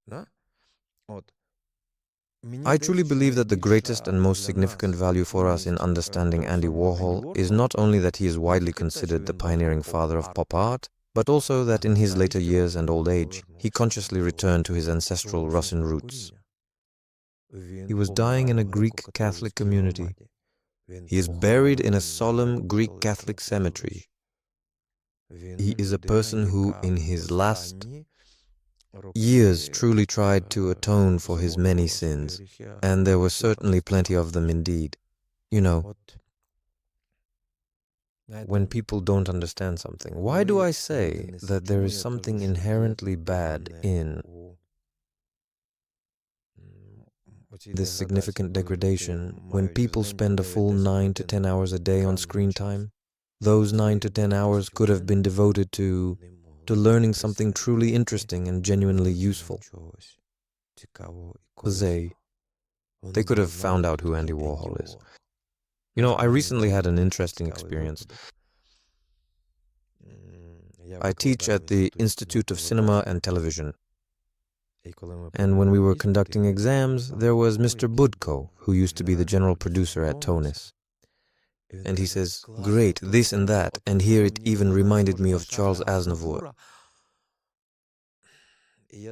I truly believe that the greatest and most significant value for us in understanding Andy Warhol is not only that he is widely considered the pioneering father of pop art, but also that in his later years and old age, he consciously returned to his ancestral Russian roots. He was dying in a Greek Catholic community. He is buried in a solemn Greek Catholic cemetery. He is a person who, in his last years, truly tried to atone for his many sins, and there were certainly plenty of them indeed. You know, when people don't understand something, why do I say that there is something inherently bad in this significant degradation when people spend a full 9 to 10 hours a day on screen time? Those 9 to 10 hours could have been devoted to learning something truly interesting and genuinely useful. They They could have found out who Andy Warhol is. You know, I recently had an interesting experience. I teach at the Institute of Cinema and Television. And when we were conducting exams, there was Mr. Budko, who used to be the general producer at Tonis. And he says, "Great, this and that, and here it even reminded me of Charles Aznavour."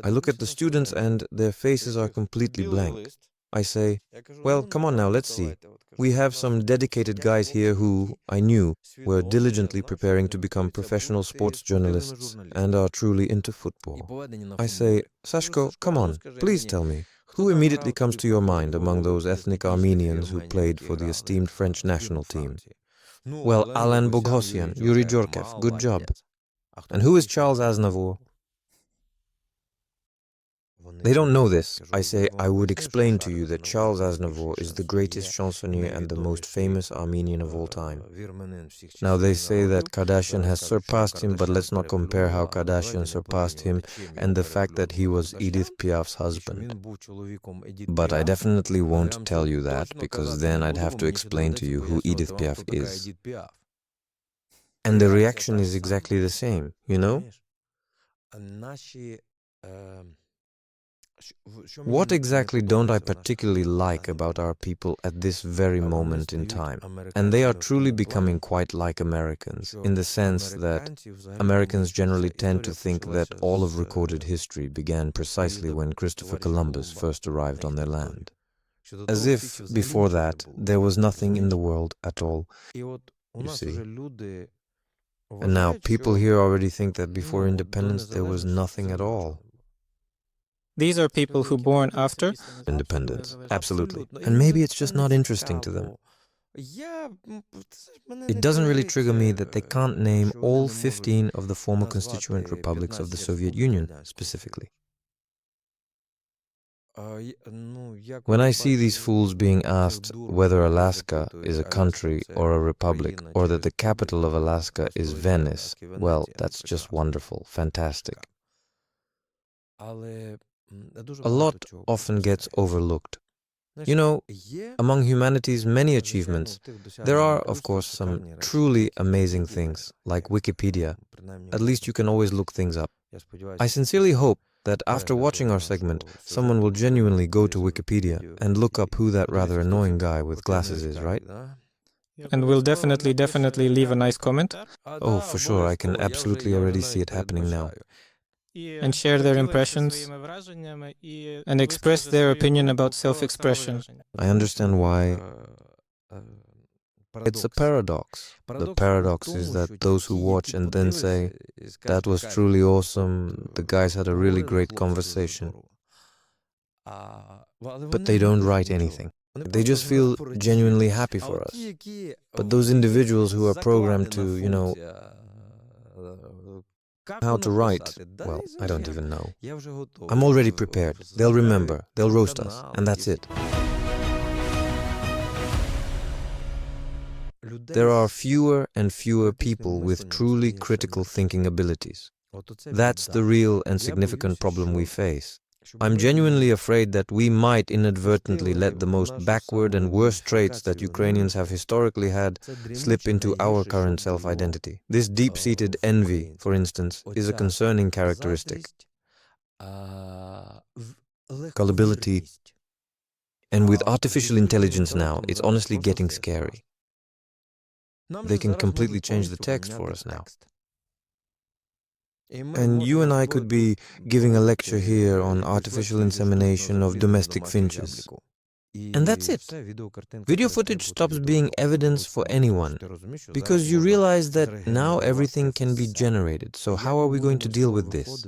I look at the students and their faces are completely blank. I say, "Well, come on now, let's see. We have some dedicated guys here who, I knew, were diligently preparing to become professional sports journalists and are truly into football." I say, "Sashko, come on, please tell me, who immediately comes to your mind among those ethnic Armenians who played for the esteemed French national team?" "Well, Alain Boghossian, Yuri Djorkaeff, good job." "And who is Charles Aznavour?" They don't know this. I say, I would explain to you that Charles Aznavour is the greatest chansonnier and the most famous Armenian of all time. Now they say that Kardashian has surpassed him, but let's not compare how Kardashian surpassed him and the fact that he was Edith Piaf's husband. But I definitely won't tell you that, because then I'd have to explain to you who Edith Piaf is. And the reaction is exactly the same, you know? What exactly don't I particularly like about our people at this very moment in time? And they are truly becoming quite like Americans, in the sense that Americans generally tend to think that all of recorded history began precisely when Christopher Columbus first arrived on their land. As if, before that, there was nothing in the world at all, you see. And now people here already think that before independence there was nothing at all. These are people who born after Independence, absolutely. And maybe it's just not interesting to them. It doesn't really trigger me that they can't name all 15 of the former constituent republics of the Soviet Union, specifically. When I see these fools being asked whether Alaska is a country or a republic, or that the capital of Alaska is Venice, well, that's just wonderful, fantastic. A lot often gets overlooked. You know, among humanity's many achievements, there are, of course, some truly amazing things, like Wikipedia. At least you can always look things up. I sincerely hope that after watching our segment, someone will genuinely go to Wikipedia and look up who that rather annoying guy with glasses is, right? and will definitely leave a nice comment Oh, for sure, I can absolutely already see it happening now. and share their impressions and express their opinion about self-expression. I understand why. It's a paradox. The paradox is that those who watch and then say, "That was truly awesome, the guys had a really great conversation," but they don't write anything. They just feel genuinely happy for us. But those individuals who are programmed to, you know, how to write, well, I don't even know. I'm already prepared. They'll remember, they'll roast us, and that's it. There are fewer and fewer people with truly critical thinking abilities. That's the real and significant problem we face. I'm genuinely afraid that we might inadvertently let the most backward and worst traits that Ukrainians have historically had slip into our current self-identity. This deep-seated envy, for instance, is a concerning characteristic. Gullibility. And with artificial intelligence now, it's honestly getting scary. They can completely change the text for us now. And you and I could be giving a lecture here on artificial insemination of domestic finches. And that's it. Video footage stops being evidence for anyone, because you realize that now everything can be generated. So how are we going to deal with this?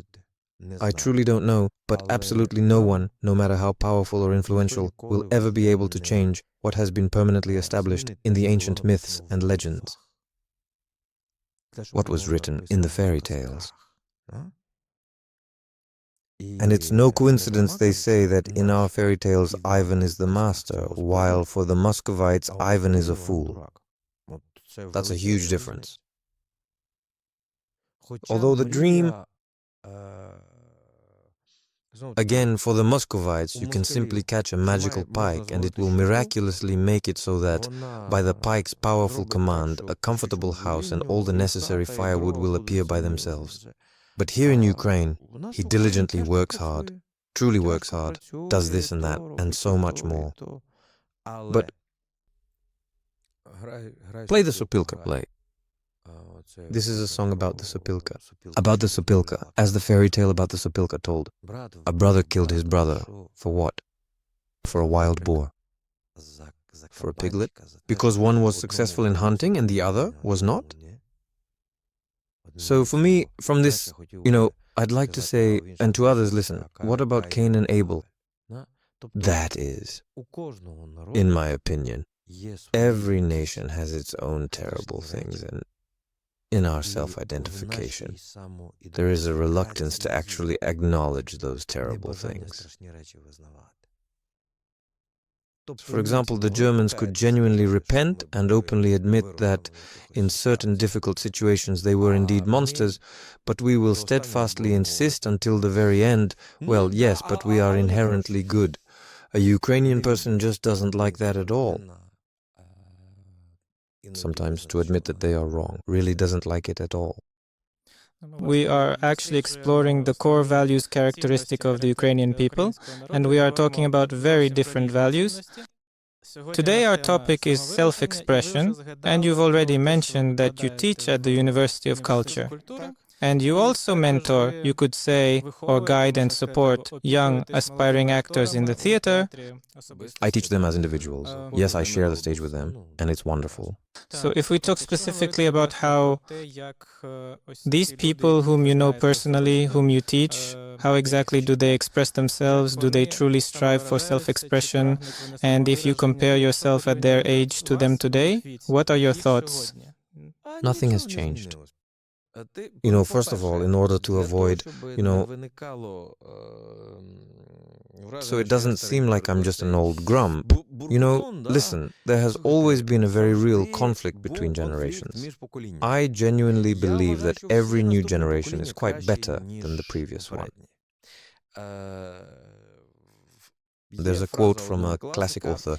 I truly don't know, but absolutely no one, no matter how powerful or influential, will ever be able to change what has been permanently established in the ancient myths and legends. What was written in the fairy tales. And it's no coincidence they say that in our fairy tales Ivan is the master, while for the Muscovites Ivan is a fool. That's a huge difference. Although the dream Again, for the Muscovites, you can simply catch a magical pike and it will miraculously make it so that, by the pike's powerful command, a comfortable house and all the necessary firewood will appear by themselves. But here in Ukraine, he diligently works hard, truly works hard, does this and that, and so much more. But play the Sopilka play. This is a song about the Sopilka. About the Sopilka, as the fairy tale about the Sopilka told. A brother killed his brother. For what? For a wild boar. For a piglet? Because one was successful in hunting and the other was not? So for me, from this, I'd like to say, and to others, listen, what about Cain and Abel? That is, in my opinion, every nation has its own terrible things, and in our self-identification, there is a reluctance to actually acknowledge those terrible things. For example, the Germans could genuinely repent and openly admit that in certain difficult situations they were indeed monsters, but we will steadfastly insist until the very end, well, yes, but we are inherently good. A Ukrainian person just doesn't like that at all. Sometimes to admit that they are wrong, really doesn't like it at all. We are actually exploring the core values characteristic of the Ukrainian people, and we are talking about very different values. Today our topic is self-expression, and you've already mentioned that you teach at the University of Culture. And you also mentor, you could say, or guide and support young, aspiring actors in the theater. I teach them as individuals. Yes, I share the stage with them, and it's wonderful. So if we talk specifically about how these people whom you know personally, whom you teach, how exactly do they express themselves? Do they truly strive for self-expression? And if you compare yourself at their age to them today, what are your thoughts? Nothing has changed. First of all, in order to avoid, so it doesn't seem like I'm just an old grum. Listen, there has always been a very real conflict between generations. I genuinely believe that every new generation is quite better than the previous one. There's a quote from a classic author.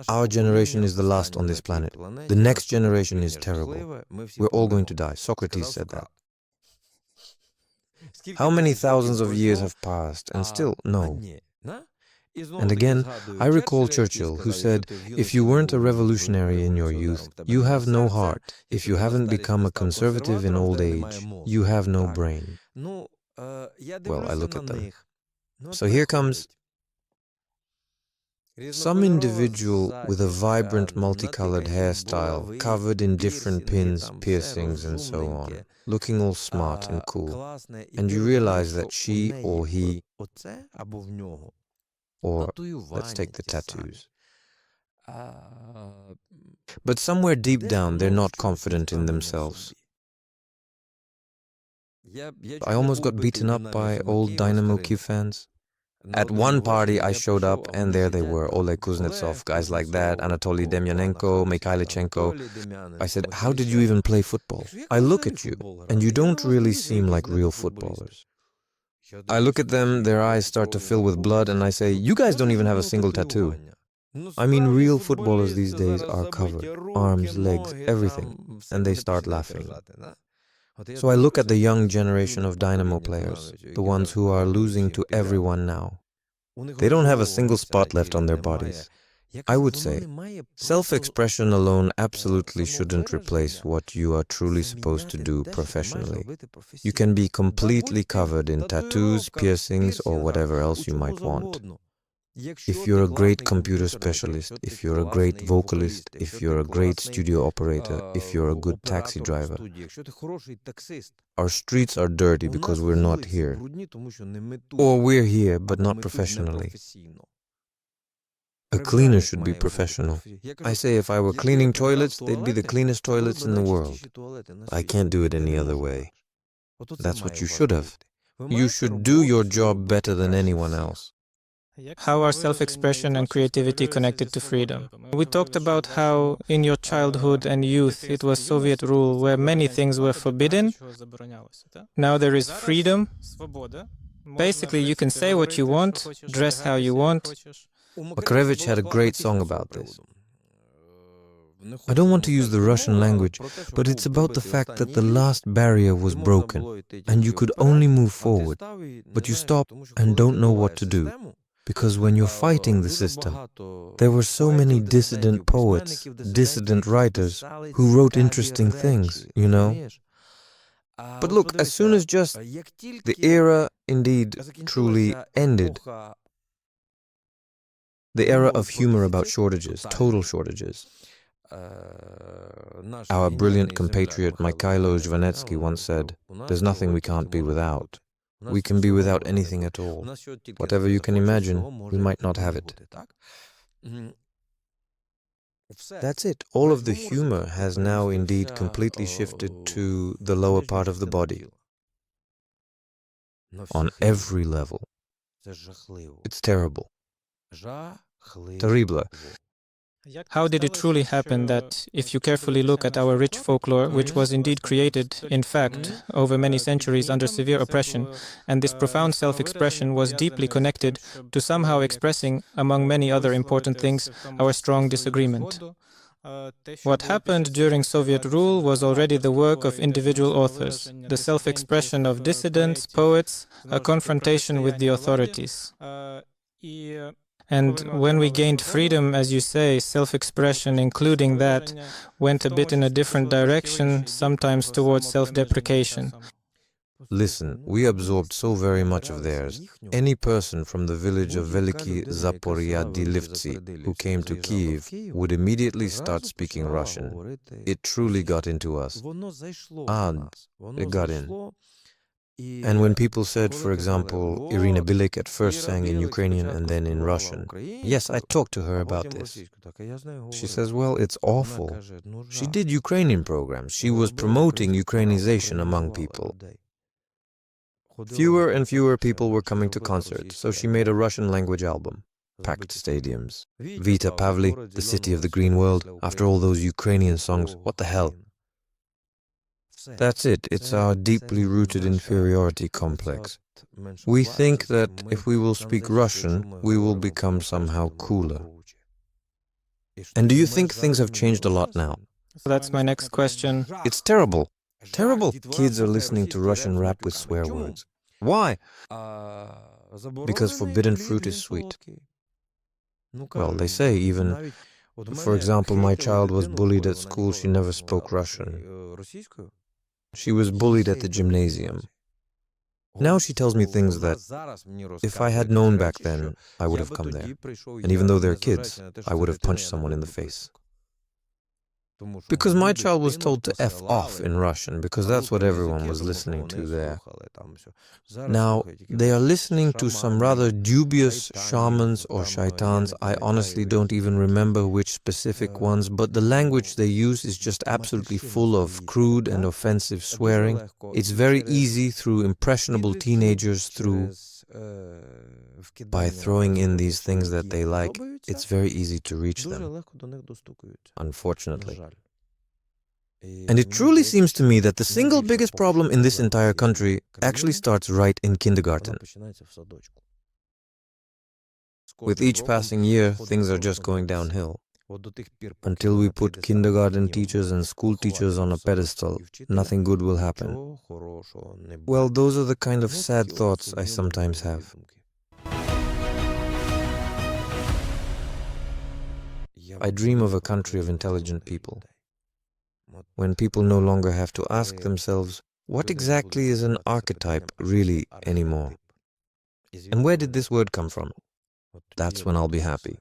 Our generation is the last on this planet. The next generation is terrible. We're all going to die. Socrates said that. How many thousands of years have passed, and still no. And again, I recall Churchill, who said, if you weren't a revolutionary in your youth, you have no heart. If you haven't become a conservative in old age, you have no brain. Well, I look at them. So here comes some individual with a vibrant multicolored hairstyle, covered in different pins, piercings and so on, looking all smart and cool, and you realize that she or he, or let's take the tattoos. But somewhere deep down they're not confident in themselves. I almost got beaten up by old Dynamo Kyiv fans. At one party I showed up and there they were, Oleg Kuznetsov, guys like that, Anatoly Demyanenko, Mikhailichenko. I said, how did you even play football? I look at you and you don't really seem like real footballers. I look at them, their eyes start to fill with blood, and I say, you guys don't even have a single tattoo. I mean, real footballers these days are covered, arms, legs, everything, and they start laughing. So I look at the young generation of Dynamo players, the ones who are losing to everyone now. They don't have a single spot left on their bodies. I would say, self-expression alone absolutely shouldn't replace what you are truly supposed to do professionally. You can be completely covered in tattoos, piercings, or whatever else you might want. If you're a great computer specialist, if you're a great vocalist, if you're a great studio operator, if you're a good taxi driver. Our streets are dirty because we're not here. Or we're here, but not professionally. A cleaner should be professional. I say if I were cleaning toilets, they'd be the cleanest toilets in the world. I can't do it any other way. That's what you should have. You should do your job better than anyone else. How are self-expression and creativity connected to freedom? We talked about how in your childhood and youth it was Soviet rule where many things were forbidden. Now there is freedom. Basically, you can say what you want, dress how you want. Makarevich had a great song about this. I don't want to use the Russian language, but it's about the fact that the last barrier was broken, and you could only move forward, but you stop and don't know what to do. Because when you're fighting the system, there were so many dissident poets, dissident writers, who wrote interesting things, you know? But look, as soon as just the era indeed truly ended, the era of humor about shortages, total shortages. Our brilliant compatriot Mikhailo Zhvanetsky once said, "There's nothing we can't be without. We can be without anything at all. Whatever you can imagine, we might not have it." That's it. All of the humor has now indeed completely shifted to the lower part of the body. On every level. It's terrible. Terrible. How did it truly happen that, if you carefully look at our rich folklore, which was indeed created, in fact, over many centuries under severe oppression, and this profound self-expression was deeply connected to somehow expressing, among many other important things, our strong disagreement? What happened during Soviet rule was already the work of individual authors, the self-expression of dissidents, poets, a confrontation with the authorities. And when we gained freedom, as you say, self-expression, including that, went a bit in a different direction, sometimes towards self-deprecation. Listen, we absorbed so very much of theirs. Any person from the village of Veliki Zaporyadilivtsi who came to Kiev would immediately start speaking Russian. It truly got into us. It got in. And when people said, for example, Irina Bilik at first sang in Ukrainian and then in Russian, yes, I talked to her about this. She says, well, it's awful. She did Ukrainian programs. She was promoting Ukrainization among people. Fewer and fewer people were coming to concerts, so she made a Russian language album. Packed stadiums. Vita Pavli, the city of the green world, after all those Ukrainian songs, what the hell? That's it, it's our deeply rooted inferiority complex. We think that if we will speak Russian, we will become somehow cooler. And do you think things have changed a lot now? That's my next question. It's terrible. Terrible. Kids are listening to Russian rap with swear words. Why? Because forbidden fruit is sweet. Well, they say even, for example, my child was bullied at school, she never spoke Russian. She was bullied at the gymnasium. Now she tells me things that, if I had known back then, I would have come there. And even though they're kids, I would have punched someone in the face. Because my child was told to F off in Russian, because that's what everyone was listening to there. Now, they are listening to some rather dubious shamans or shaitans. I honestly don't even remember which specific ones, but the language they use is just absolutely full of crude and offensive swearing. It's very easy through impressionable teenagers, by throwing in these things that they like, it's very easy to reach them, unfortunately. And it truly seems to me that the single biggest problem in this entire country actually starts right in kindergarten. With each passing year, things are just going downhill. Until we put kindergarten teachers and school teachers on a pedestal, nothing good will happen. Well, those are the kind of sad thoughts I sometimes have. I dream of a country of intelligent people. When people no longer have to ask themselves, what exactly is an archetype really anymore? And where did this word come from? That's when I'll be happy.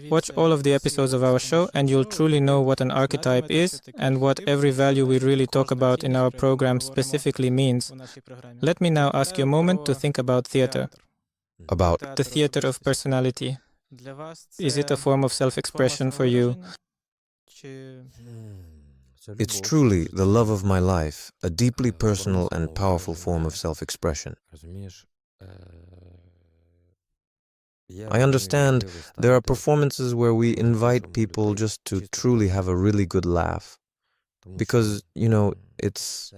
Watch all of the episodes of our show and you'll truly know what an archetype is and what every value we really talk about in our program specifically means. Let me now ask you a moment to think about theater. About The theater of personality. Is it a form of self-expression for you? It's truly the love of my life, a deeply personal and powerful form of self-expression. I understand there are performances where we invite people just to truly have a really good laugh. Because, it's...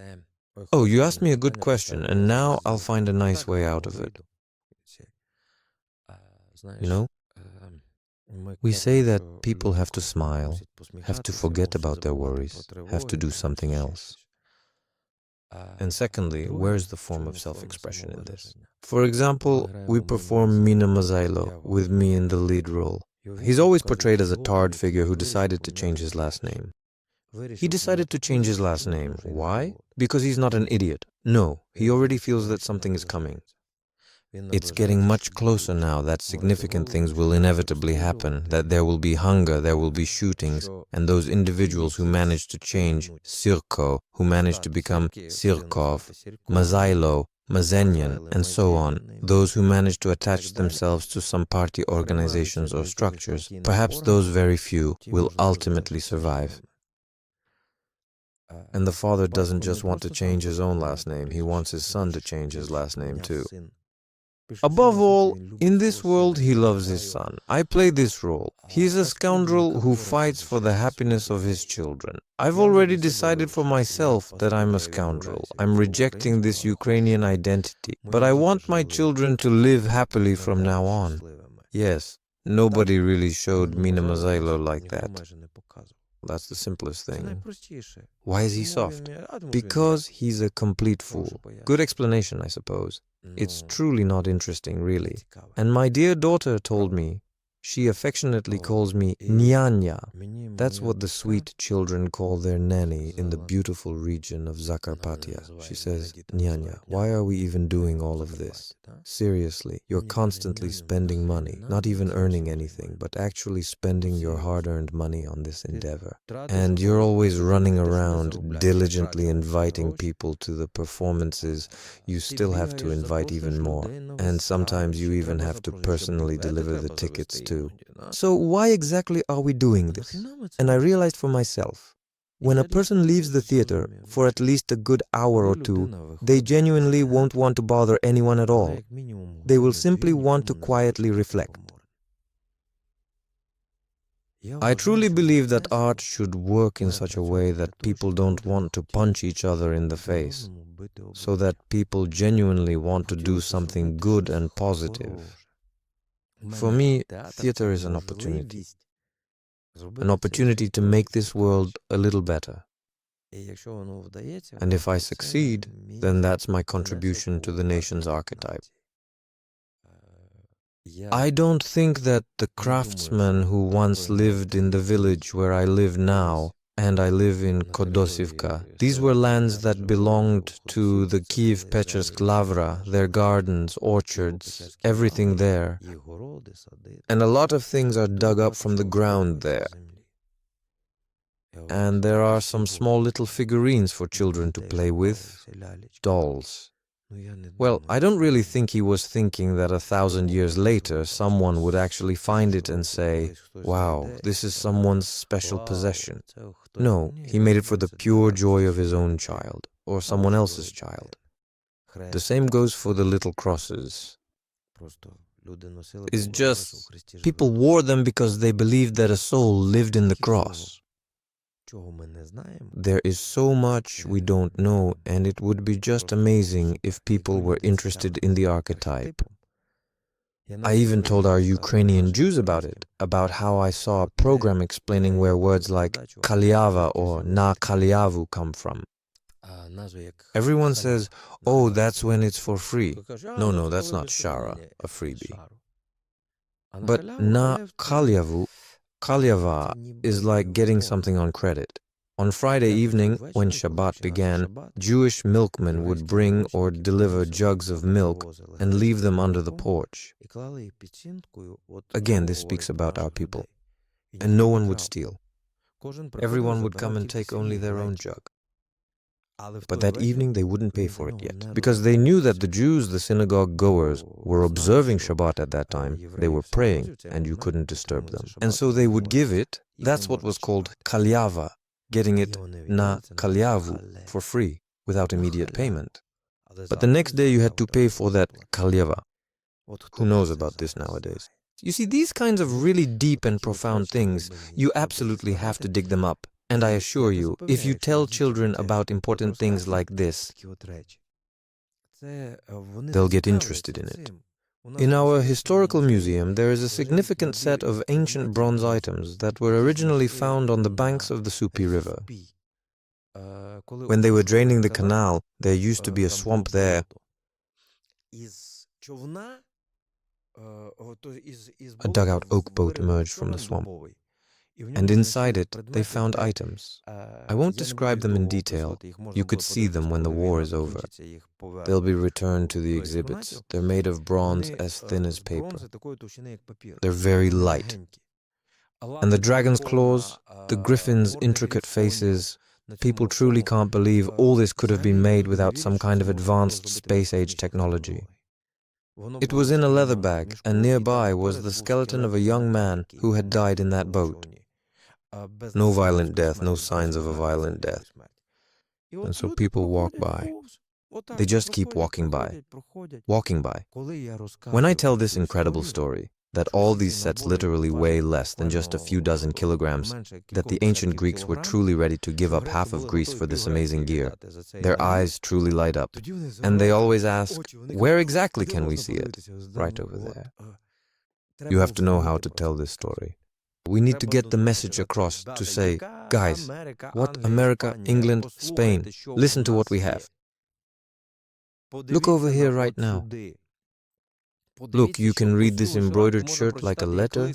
Oh, you asked me a good question, and now I'll find a nice way out of it. You know, we say that people have to smile, have to forget about their worries, have to do something else. And secondly, where's the form of self-expression in this? For example, we perform Mina Mazailo with me in the lead role. He's always portrayed as a tarred figure who decided to change his last name. He decided to change his last name. Why? Because he's not an idiot. No, he already feels that something is coming. It's getting much closer now that significant things will inevitably happen, that there will be hunger, there will be shootings, and those individuals who manage to change Sirko, who manage to become Sirkov, Mazailo, Mazenyan, and so on, those who manage to attach themselves to some party organizations or structures, perhaps those very few will ultimately survive. And the father doesn't just want to change his own last name, he wants his son to change his last name too. Above all, in this world he loves his son. I play this role. He is a scoundrel who fights for the happiness of his children. I've already decided for myself that I'm a scoundrel. I'm rejecting this Ukrainian identity. But I want my children to live happily from now on. Yes, nobody really showed Mina Mazailo like that. That's the simplest thing. Why is he soft? Because he's a complete fool. Good explanation, I suppose. It's truly not interesting, really. And my dear daughter told me, she affectionately calls me Nyanya. That's what the sweet children call their nanny in the beautiful region of Zakarpattia. She says, Nyanya, why are we even doing all of this? Seriously, you're constantly spending money, not even earning anything, but actually spending your hard-earned money on this endeavor. And you're always running around, diligently inviting people to the performances. You still have to invite even more. And sometimes you even have to personally deliver the tickets too. So why exactly are we doing this? And I realized for myself, when a person leaves the theater for at least a good hour or two, they genuinely won't want to bother anyone at all. They will simply want to quietly reflect. I truly believe that art should work in such a way that people don't want to punch each other in the face, so that people genuinely want to do something good and positive. For me, theater is an opportunity to make this world a little better. And if I succeed, then that's my contribution to the nation's archetype. I don't think that the craftsmen who once lived in the village where I live now, and I live in Kodosivka, these were lands that belonged to the Kiev-Pechersk Lavra, their gardens, orchards, everything there. And a lot of things are dug up from the ground there. And there are some small little figurines for children to play with, dolls. Well, I don't really think he was thinking that 1,000 years later someone would actually find it and say, wow, this is someone's special possession. No, he made it for the pure joy of his own child, or someone else's child. The same goes for the little crosses. It's just, people wore them because they believed that a soul lived in the cross. There is so much we don't know, and it would be just amazing if people were interested in the archetype. I even told our Ukrainian Jews about it, about how I saw a program explaining where words like Kalyava or Na Kalyavu come from. Everyone says, oh, that's when it's for free. No, that's not Shara, a freebie. But Na Kalyavu, Kalyava, is like getting something on credit. On Friday evening, when Shabbat began, Jewish milkmen would bring or deliver jugs of milk and leave them under the porch. Again, this speaks about our people. And no one would steal. Everyone would come and take only their own jug. But that evening they wouldn't pay for it yet, because they knew that the Jews, the synagogue goers, were observing Shabbat at that time. They were praying, and you couldn't disturb them. And so they would give it, that's what was called kalyava, getting it na kalyavu, for free, without immediate payment. But the next day you had to pay for that kalyava. Who knows about this nowadays? You see, these kinds of really deep and profound things, you absolutely have to dig them up. And I assure you, if you tell children about important things like this, they'll get interested in it. In our historical museum, there is a significant set of ancient bronze items that were originally found on the banks of the Supi River. When they were draining the canal, there used to be a swamp there. A dugout oak boat emerged from the swamp, and inside it they found items. I won't describe them in detail. You could see them when the war is over. They'll be returned to the exhibits. They're made of bronze as thin as paper. They're very light. And the dragon's claws, the griffin's intricate faces, people truly can't believe all this could have been made without some kind of advanced space-age technology. It was in a leather bag, and nearby was the skeleton of a young man who had died in that boat. No violent death, no signs of a violent death. And so people walk by. They just keep walking by. Walking by. When I tell this incredible story, that all these sets literally weigh less than just a few dozen kilograms, that the ancient Greeks were truly ready to give up half of Greece for this amazing gear, their eyes truly light up. And they always ask, where exactly can we see it? Right over there. You have to know how to tell this story. We need to get the message across to say, guys, what America, England, Spain, listen to what we have. Look over here right now. Look, you can read this embroidered shirt like a letter.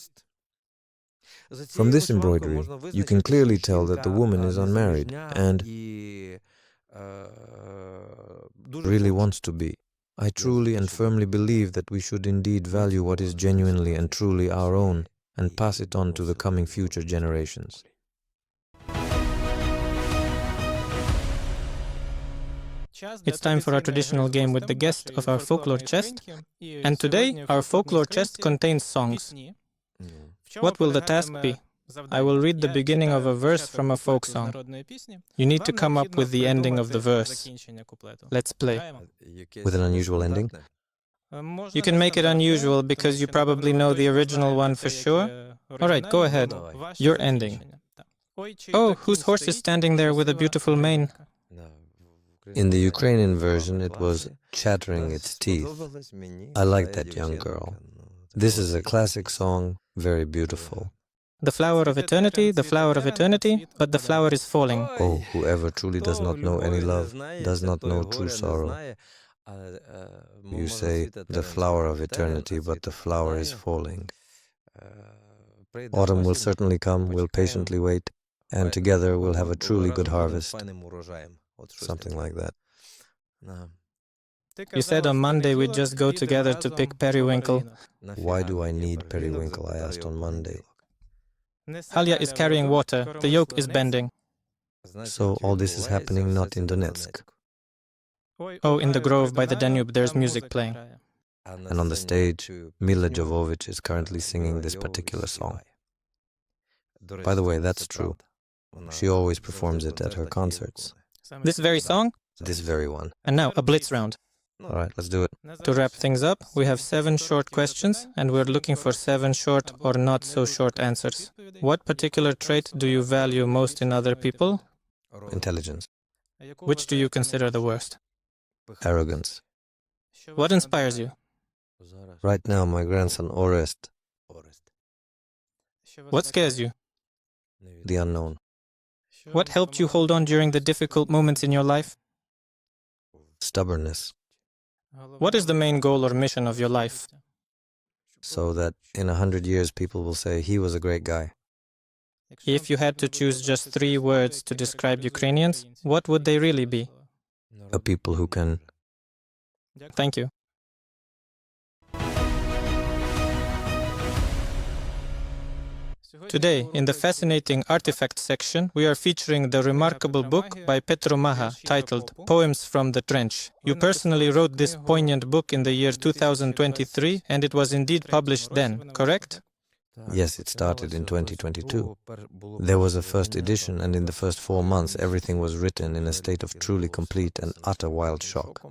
From this embroidery, you can clearly tell that the woman is unmarried and really wants to be. I truly and firmly believe that we should indeed value what is genuinely and truly our own and pass it on to the coming future generations. It's time for our traditional game with the guest of our folklore chest. And today, our folklore chest contains songs. What will the task be? I will read the beginning of a verse from a folk song. You need to come up with the ending of the verse. Let's play. With an unusual ending? You can make it unusual because you probably know the original one for sure. All right, go ahead. Your ending. Oh, whose horse is standing there with a beautiful mane? In the Ukrainian version, it was chattering its teeth. I like that young girl. This is a classic song, very beautiful. The flower of eternity, but the flower is falling. Oh, whoever truly does not know any love, does not know true sorrow. You say, the flower of eternity, but the flower is falling. Autumn will certainly come, we'll patiently wait, and together we'll have a truly good harvest. Something like that. You said on Monday we'd just go together to pick periwinkle. Why do I need periwinkle? I asked on Monday. Halya is carrying water. The yoke is bending. So all this is happening not in Donetsk. Oh, in the grove by the Danube there's music playing. And on the stage, Mila Jovovich is currently singing this particular song. By the way, that's true. She always performs it at her concerts. This very song? This very one. And now, a blitz round. All right, let's do it. To wrap things up, we have 7 short questions, and we're looking for 7 short or not so short answers. What particular trait do you value most in other people? Intelligence. Which do you consider the worst? Arrogance. What inspires you? Right now, my grandson Orest. What scares you? The unknown. What helped you hold on during the difficult moments in your life? Stubbornness. What is the main goal or mission of your life? So that in 100 years people will say, he was a great guy. If you had to choose just 3 words to describe Ukrainians, what would they really be? A people who can... Thank you. Today, in the fascinating artifact section, we are featuring the remarkable book by Petro Maga titled Poems from the Trench. You personally wrote this poignant book in the year 2023, and it was indeed published then, correct? Yes, it started in 2022. There was a first edition, and in the first 4 months everything was written in a state of truly complete and utter wild shock.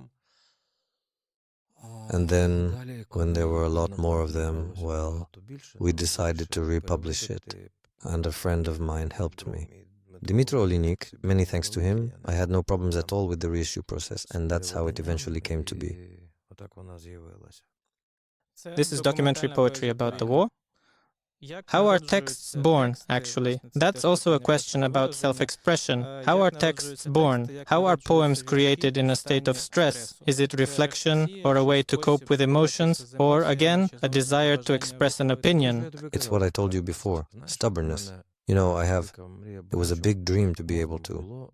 And then, when there were a lot more of them, well, we decided to republish it, and a friend of mine helped me. Dmitro Olinik, many thanks to him, I had no problems at all with the reissue process, and that's how it eventually came to be. This is documentary poetry about the war. How are texts born, actually? That's also a question about self-expression. How are texts born? How are poems created in a state of stress? Is it reflection, or a way to cope with emotions, or, again, a desire to express an opinion? It's what I told you before, stubbornness. You know, it was a big dream to be able to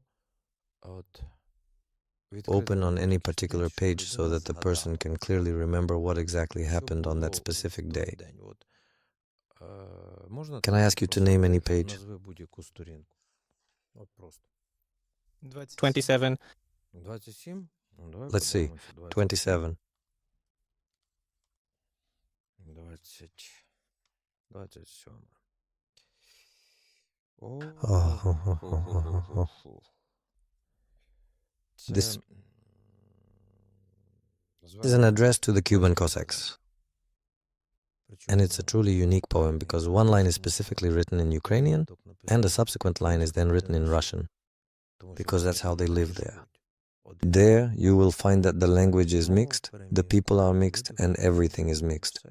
open on any particular page so that the person can clearly remember what exactly happened on that specific day. Can I ask you to name any page? 27. Let's see, 27. This is an address to the Cuban Cossacks. And it's a truly unique poem because one line is specifically written in Ukrainian and a subsequent line is then written in Russian, because that's how they live there. There you will find that the language is mixed, the people are mixed, and everything is mixed.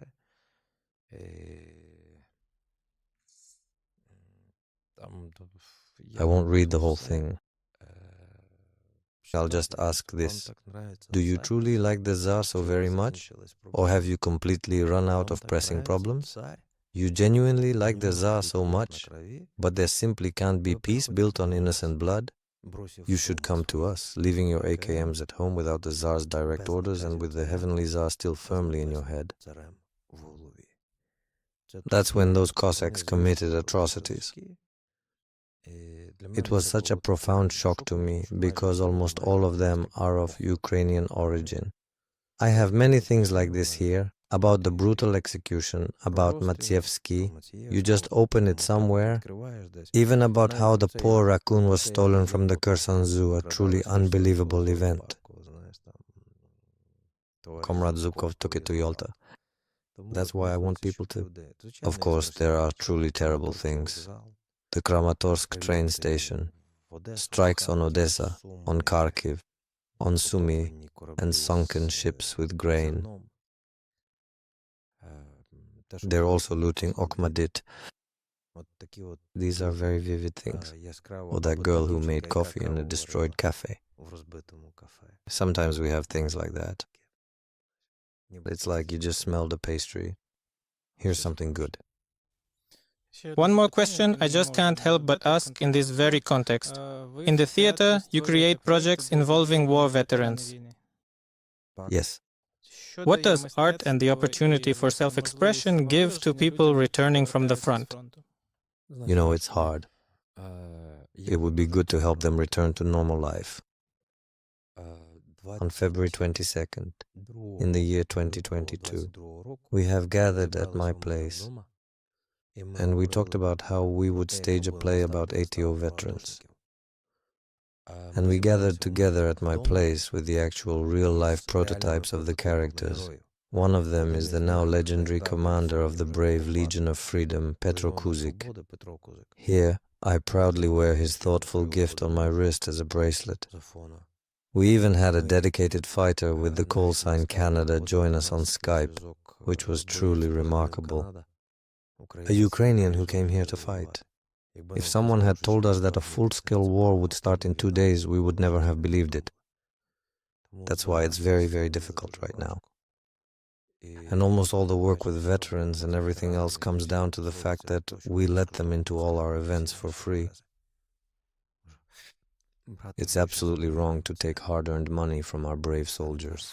I won't read the whole thing. I'll just ask this. Do you truly like the Tsar so very much? Or have you completely run out of pressing problems? You genuinely like the Tsar so much, but there simply can't be peace built on innocent blood? You should come to us, leaving your AKMs at home without the Tsar's direct orders and with the heavenly Tsar still firmly in your head. That's when those Cossacks committed atrocities. It was such a profound shock to me because almost all of them are of Ukrainian origin. I have many things like this here, about the brutal execution, about Matsievsky. You just open it somewhere, even about how the poor raccoon was stolen from the Kherson Zoo, a truly unbelievable event. Comrade Zubkov took it to Yalta. That's why I want people to. Of course, there are truly terrible things. The Kramatorsk train station, strikes on Odessa, on Kharkiv, on Sumy, and sunken ships with grain. They're also looting Okhmadit. These are very vivid things. Or that girl who made coffee in a destroyed cafe. Sometimes we have things like that. It's like you just smell the pastry. Here's something good. One more question I just can't help but ask in this very context. In the theater, you create projects involving war veterans. Yes. What does art and the opportunity for self-expression give to people returning from the front? You know, it's hard. It would be good to help them return to normal life. On February 22nd, in the year 2022, we have gathered at my place, and we talked about how we would stage a play about ATO veterans. And we gathered together at my place with the actual real-life prototypes of the characters. One of them is the now legendary commander of the brave Legion of Freedom, Petro Maga. Here, I proudly wear his thoughtful gift on my wrist as a bracelet. We even had a dedicated fighter with the call sign Canada join us on Skype, which was truly remarkable. A Ukrainian who came here to fight. If someone had told us that a full-scale war would start in 2 days, we would never have believed it. That's why it's very, very difficult right now. And almost all the work with veterans and everything else comes down to the fact that we let them into all our events for free. It's absolutely wrong to take hard-earned money from our brave soldiers.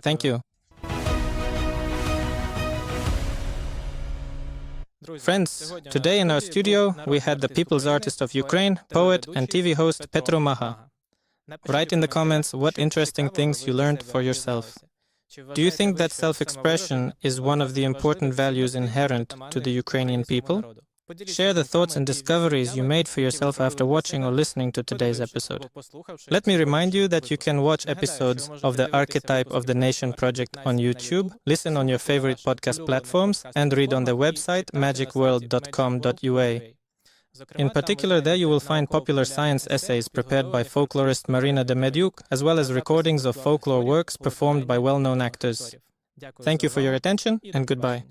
Thank you. Friends, today in our studio we had the People's Artist of Ukraine, poet and TV host Petro Maga. Write in the comments what interesting things you learned for yourself. Do you think that self-expression is one of the important values inherent to the Ukrainian people? Share the thoughts and discoveries you made for yourself after watching or listening to today's episode. Let me remind you that you can watch episodes of the Archetype of the Nation project on YouTube, listen on your favorite podcast platforms, and read on the website magicworld.com.ua. In particular, there you will find popular science essays prepared by folklorist Marina Demediuk, as well as recordings of folklore works performed by well-known actors. Thank you for your attention, and goodbye.